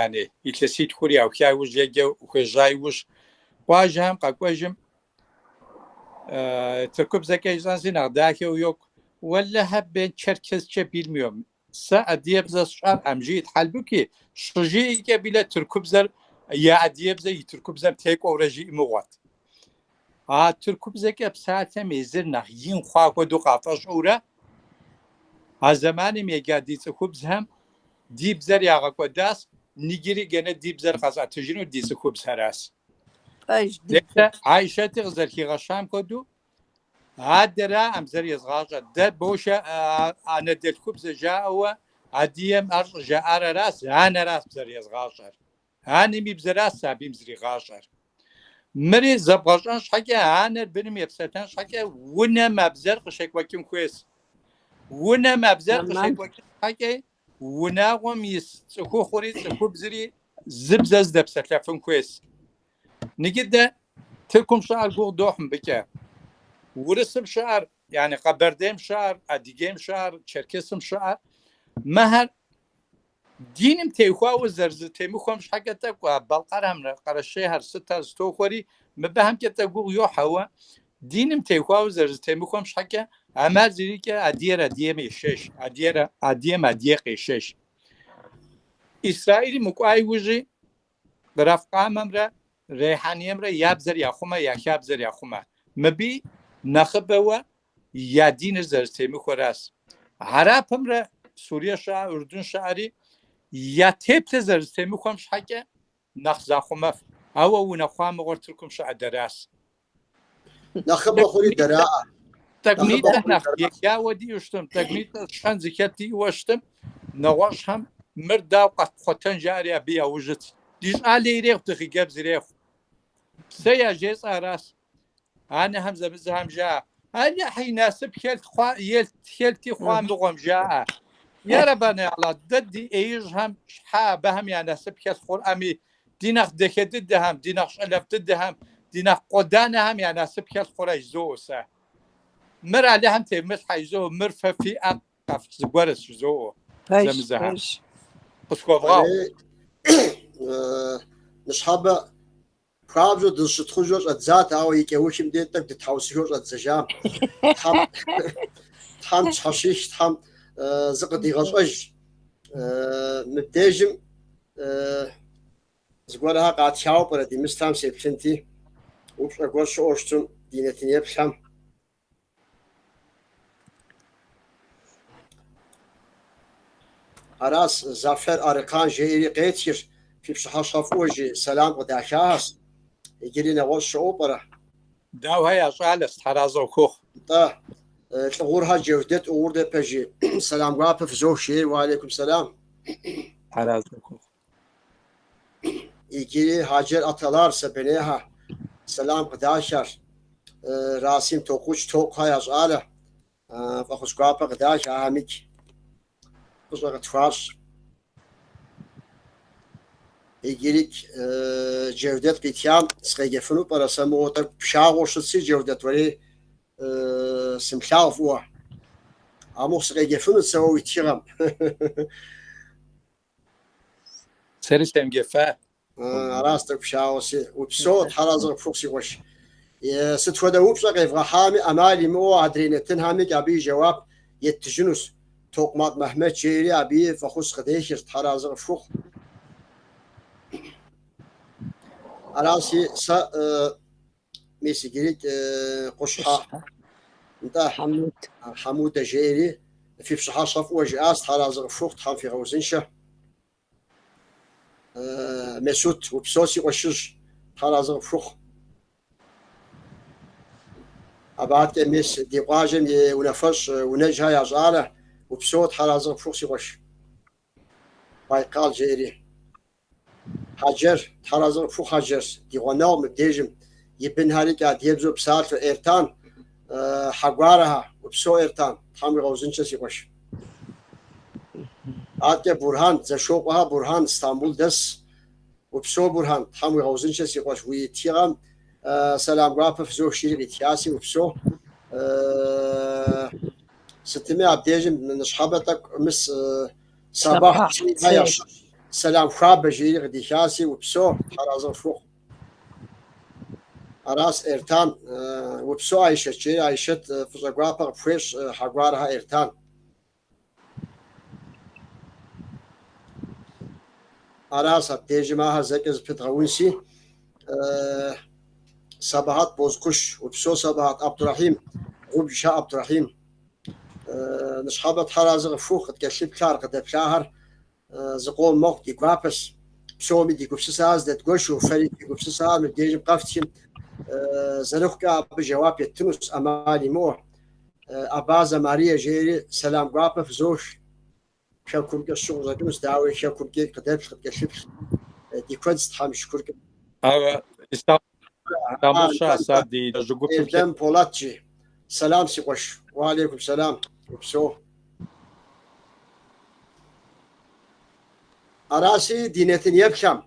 яни илъэситхур яуха иужь еджэ хуежьа иужь къуажэхэм къэкӏуэжым тыркубзэкӏэ ищӏэнси нэхъ дахэу йокӏу. Уэлэхьэ бен Черкесчэ билмием. Сэ адыебзэ сщӏар амжи итхьэлбуки, щӏыжиӏэкӏэ билэ тыркубзэр я адыебзэ и тыркубзэм текӏуэурэ жиӏэмыгъуэт. А тыркубзэкӏэ псалъэм езыр нэхъ ин хъуа хуэдэу къафӏэщӏэурэ, а зэманым еджа ди цӏыхубзхэм ди бзэр ягъэкӏуэдащ, нигъри гэнэ ди бзэр къэзӏэтыжыну ди цӏыхубзхэращ. Пэж Дэ Айшэти къызэрыхигъэщам хуэдэу, адэрам бзэр езгъащӏэр. Дэ бошэ анэдэлъхубзэ жаӏэуэ, адыем ар щӏыжаӏар аращ, анэращ бзэр езгъащӏэр. Анэм и бзэращ сабийм зригъащӏэр. Мыри зэбгъэщӏэн щхьэкӏэ, анэр быным епсэлъэн щхьэкӏэ, унэм а бзэр къыщекӏуэкӏын хуейщ. Унэм а бзэр къыщекӏуэкӏын щхьэкӏэ, унагъуэм ис цӏыхухъури цӏыхубзри зы бзэ здэпсэлъэфын хуейщ. Ныкӏи дэ Тыркум щыӏэр гугъу дохь мыбыкӏэ. Урысым щыӏэр, яни Къэбэрдейм щыӏэр, Адыгейм щыӏэр, Черкесым щыӏэр, мэхэр диным теухуауэ зэрызэтемыхуэм щхьэкӏэ тӏэкӏу, а Балкъэрхэмрэ Къэрэщейхэр сытэр зытохуэри мыбыхьэмкӏэ тӏэкӏу йохьэуэ, диным теухуауэ зэрызэтемыхуэм щхьэкӏэ, ӏэмал зырикӏэ адыер адыем ещэж, адыем адые къещэж. Исраилым укӏуа иужьи, Рафкъамэмрэ Рейхьаниемрэ я бзэр яхъумэ, я хабзэр яхъумэ. Мыби нэхъыбэуэ я диныр зэрызэтемыхуэращ. Арабымрэ Сурие щыӏэ, Урдун щыӏэри, я теплъэ зэрызэтемыхуэм щхьэкӏэ нэхъ захъумэф. Ауэ унэхъуа мыгъуэр Тыркум щыӏэ дэращ. Нэхъыбэ хъури дэраӏэ. Тӏэкӏунитӏэ нэхъ егауэ диӏэу щытым, тӏэкӏунитӏэ щхьэн зыхэтиӏуэ щытым, нэгъуэщӏхэм мыр дауэ къэтхъуэтэн жаӏэри абы яужьыт. Ди щӏалэ ирехъу, дыгъыджэбз ирехъу. Псэ яжесӏэ аращ. Анэхэм зэмызэхэм жаӏэ. Алыхь и насып хэлъти хъуа мыгъуэм жаӏэ. Ерабанэ Алла, дэ ди ӏеижьхэм щхьэ абыхэм я насып хэлъ хъурӏэми, ди нэхъ дахэ дыдэхэм, ди нэхъ щӏэлэф дыдэхэм, ди нэхъ къуэданэхэм я насып хэлъ хъурэ жызоӏуэ сэ. Мыр Алыхьым темылъхьэ жызоӏуэ, мыр фэ фиӏэ къэф зыгуэрщ жызоӏуэ. Зэмызэхэм. Къысхуэвгъэгъу. Ныщхьэбэ хуабжьу дызыщытхъужьэу щӏэдзат, ауэ и кӏэухым де тӏэкӏу дытхьэусыхуэу щӏэдзэжам. Тхьэм щхьэщих, тхьэм зыкъыдигъэщӏэж. Мыбдежым зыгуэрхьэр къатхауэ пӏэрэ ди мыстхэм сеплъынти, упщӏэ гуэр щыӏэу щытым ди Нетаньяхухэм. Арас Зафер Арыкъан жеӏэри къетхыр, фи пщыхьэщхьэ фӏыуэ жи сэлам къыдахащ. Иджыри нэгъуэщӏ щыӏэу пӏэрэ? Дауэ ящӏалэ стхьэразэ ухуохъу. ТӀэ, лӏыгъурхьэр Джэвдэт ӏугъур дэ пэжи сэлам гуапэ фызох жейр, уалейкум сэлам. Стхьэразэ ухуохъу. Иджыри Хьаджэр Аталар Сабэнейхьэ сэлам къыдахар. Расим Токъуч Токъухьэ ящӏалэ. Фӏэхъус гуапэ къыдах, ахьэмикӏ къыщӏэ къытхуащ. Иджыри Джэвдэт къитам сыкъеджэфыну пӏэрэ сэ мыгъуэ тӏэкӏу пшагъуэу щытси Джэвдэт уэри сымылъагъу фӏыуэ. Амыгъу сыкъеджэфынут сэ уэ уи тхыгъэм. Сэри сэмыджэфа. Арас тӏэкӏу пшагъуэ си. Упсэу Тхьэразэ къыпхуэхъу си къуэш. ستفودا وبشا غيفغا حامي أمالي مو عدرينتن هامي أبي جواب يتجنس توقمات محمد شيري أبي فخوص خديشر تحرازغ فوق أراسي سا ميسي جريت قشحة انت حمود جيري في بشحة شاف وجاس تحرازغ فوق تحام في غوزنشة مسوت وبسوسي وشش تحرازغ فوق أبعد ميس ديقاجم ونفش ونجها يا جارة وبصوت حرازق فوقسي وش بايقال جيري حجر حرازق فوق حجر ديقوناو مبديجم يبن هاريك عاد يبزو بسال في إيرتان حقوارها وبصو إيرتان حامي غوزنشة سي وش عاد برهان زشوقها برهان اسطنبول دس وبصو برهان حامي غوزنشة سي وش ويتيغم سلام قابة في زوج شيري تياسي وبسو ستمي عبديجم من أصحابتك مس صباح سلام خواب جيري غدي تياسي وبسو حرازن فوق أراس إرتان وبسو عايشة شيري عايشة في زقابة فيش حقوارها إرتان أراس عبديجم معها زكز بتغوينسي صباحات بوزقش وبسو صباحات عبد الرحيم وبشا عبد الرحيم نصحابات حرازغ فوق تكشف كار قد بشهر زقول موق دي قابس بسومي دي قبسساز دت قوشو فريد دي قبسساز من ديجم قافتين زنوخكا بجواب يتنس أمالي موح أبازا ماريا جيري سلام قابة في زوش شاكم كالشغل زاكمس داوي شاكم كي قدبش قد كشف دي كودست حامش كورك İstanbul Şahzadi Evden Polatçı. Selam Sikoş. Ve aleyküm selam. Upso. Arasi dinetin yapşam.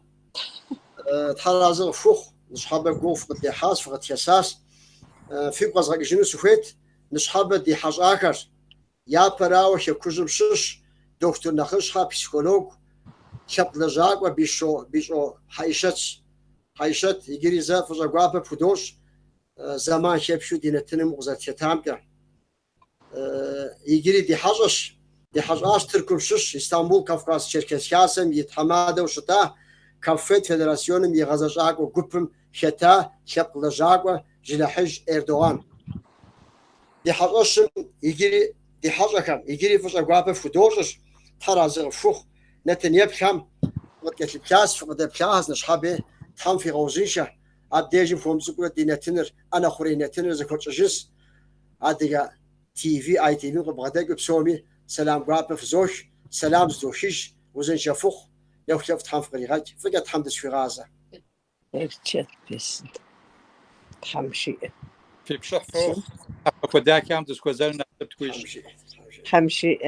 Tharazı fuk. Nışhabe gof qد حاس فقط يساس في قصة جنو سويت نصحابه دي حاج آخر يا براوش كوزم شش دكتور نخشها بسيكولوج شاب لجاق وبيشو حيشت يجري زاف وزقابه فدوش زمان شبشو دينتنا مغزات يتامكا يجري دي حاجاش تركم شش اسطنبول كافكاس شركسياسم يتحماده وشتا كافيت فدراسيونم يغزاجاق وقبم شتا شاب لجاق جلحج اردوغان دي حاجاش يجري دي حاجه كم يجري وزقابه فدوش ترازغ فوق نتنيب كم وقت الكاس فقد بكاس نشحبه تام في غوزيشة عديجي فهم سكوت دينتنر أنا خوري نتنر زكوت جس عديجا تي في أي تي في قبضة بسومي سلام قابل في زوج سلام زوجيش وزن شافوخ لو شفت حام في غريغاج فقط حمد في غازة إرتشت بس حمشي في بشحفو كوداك يام دسكوزلنا تكويش حمشي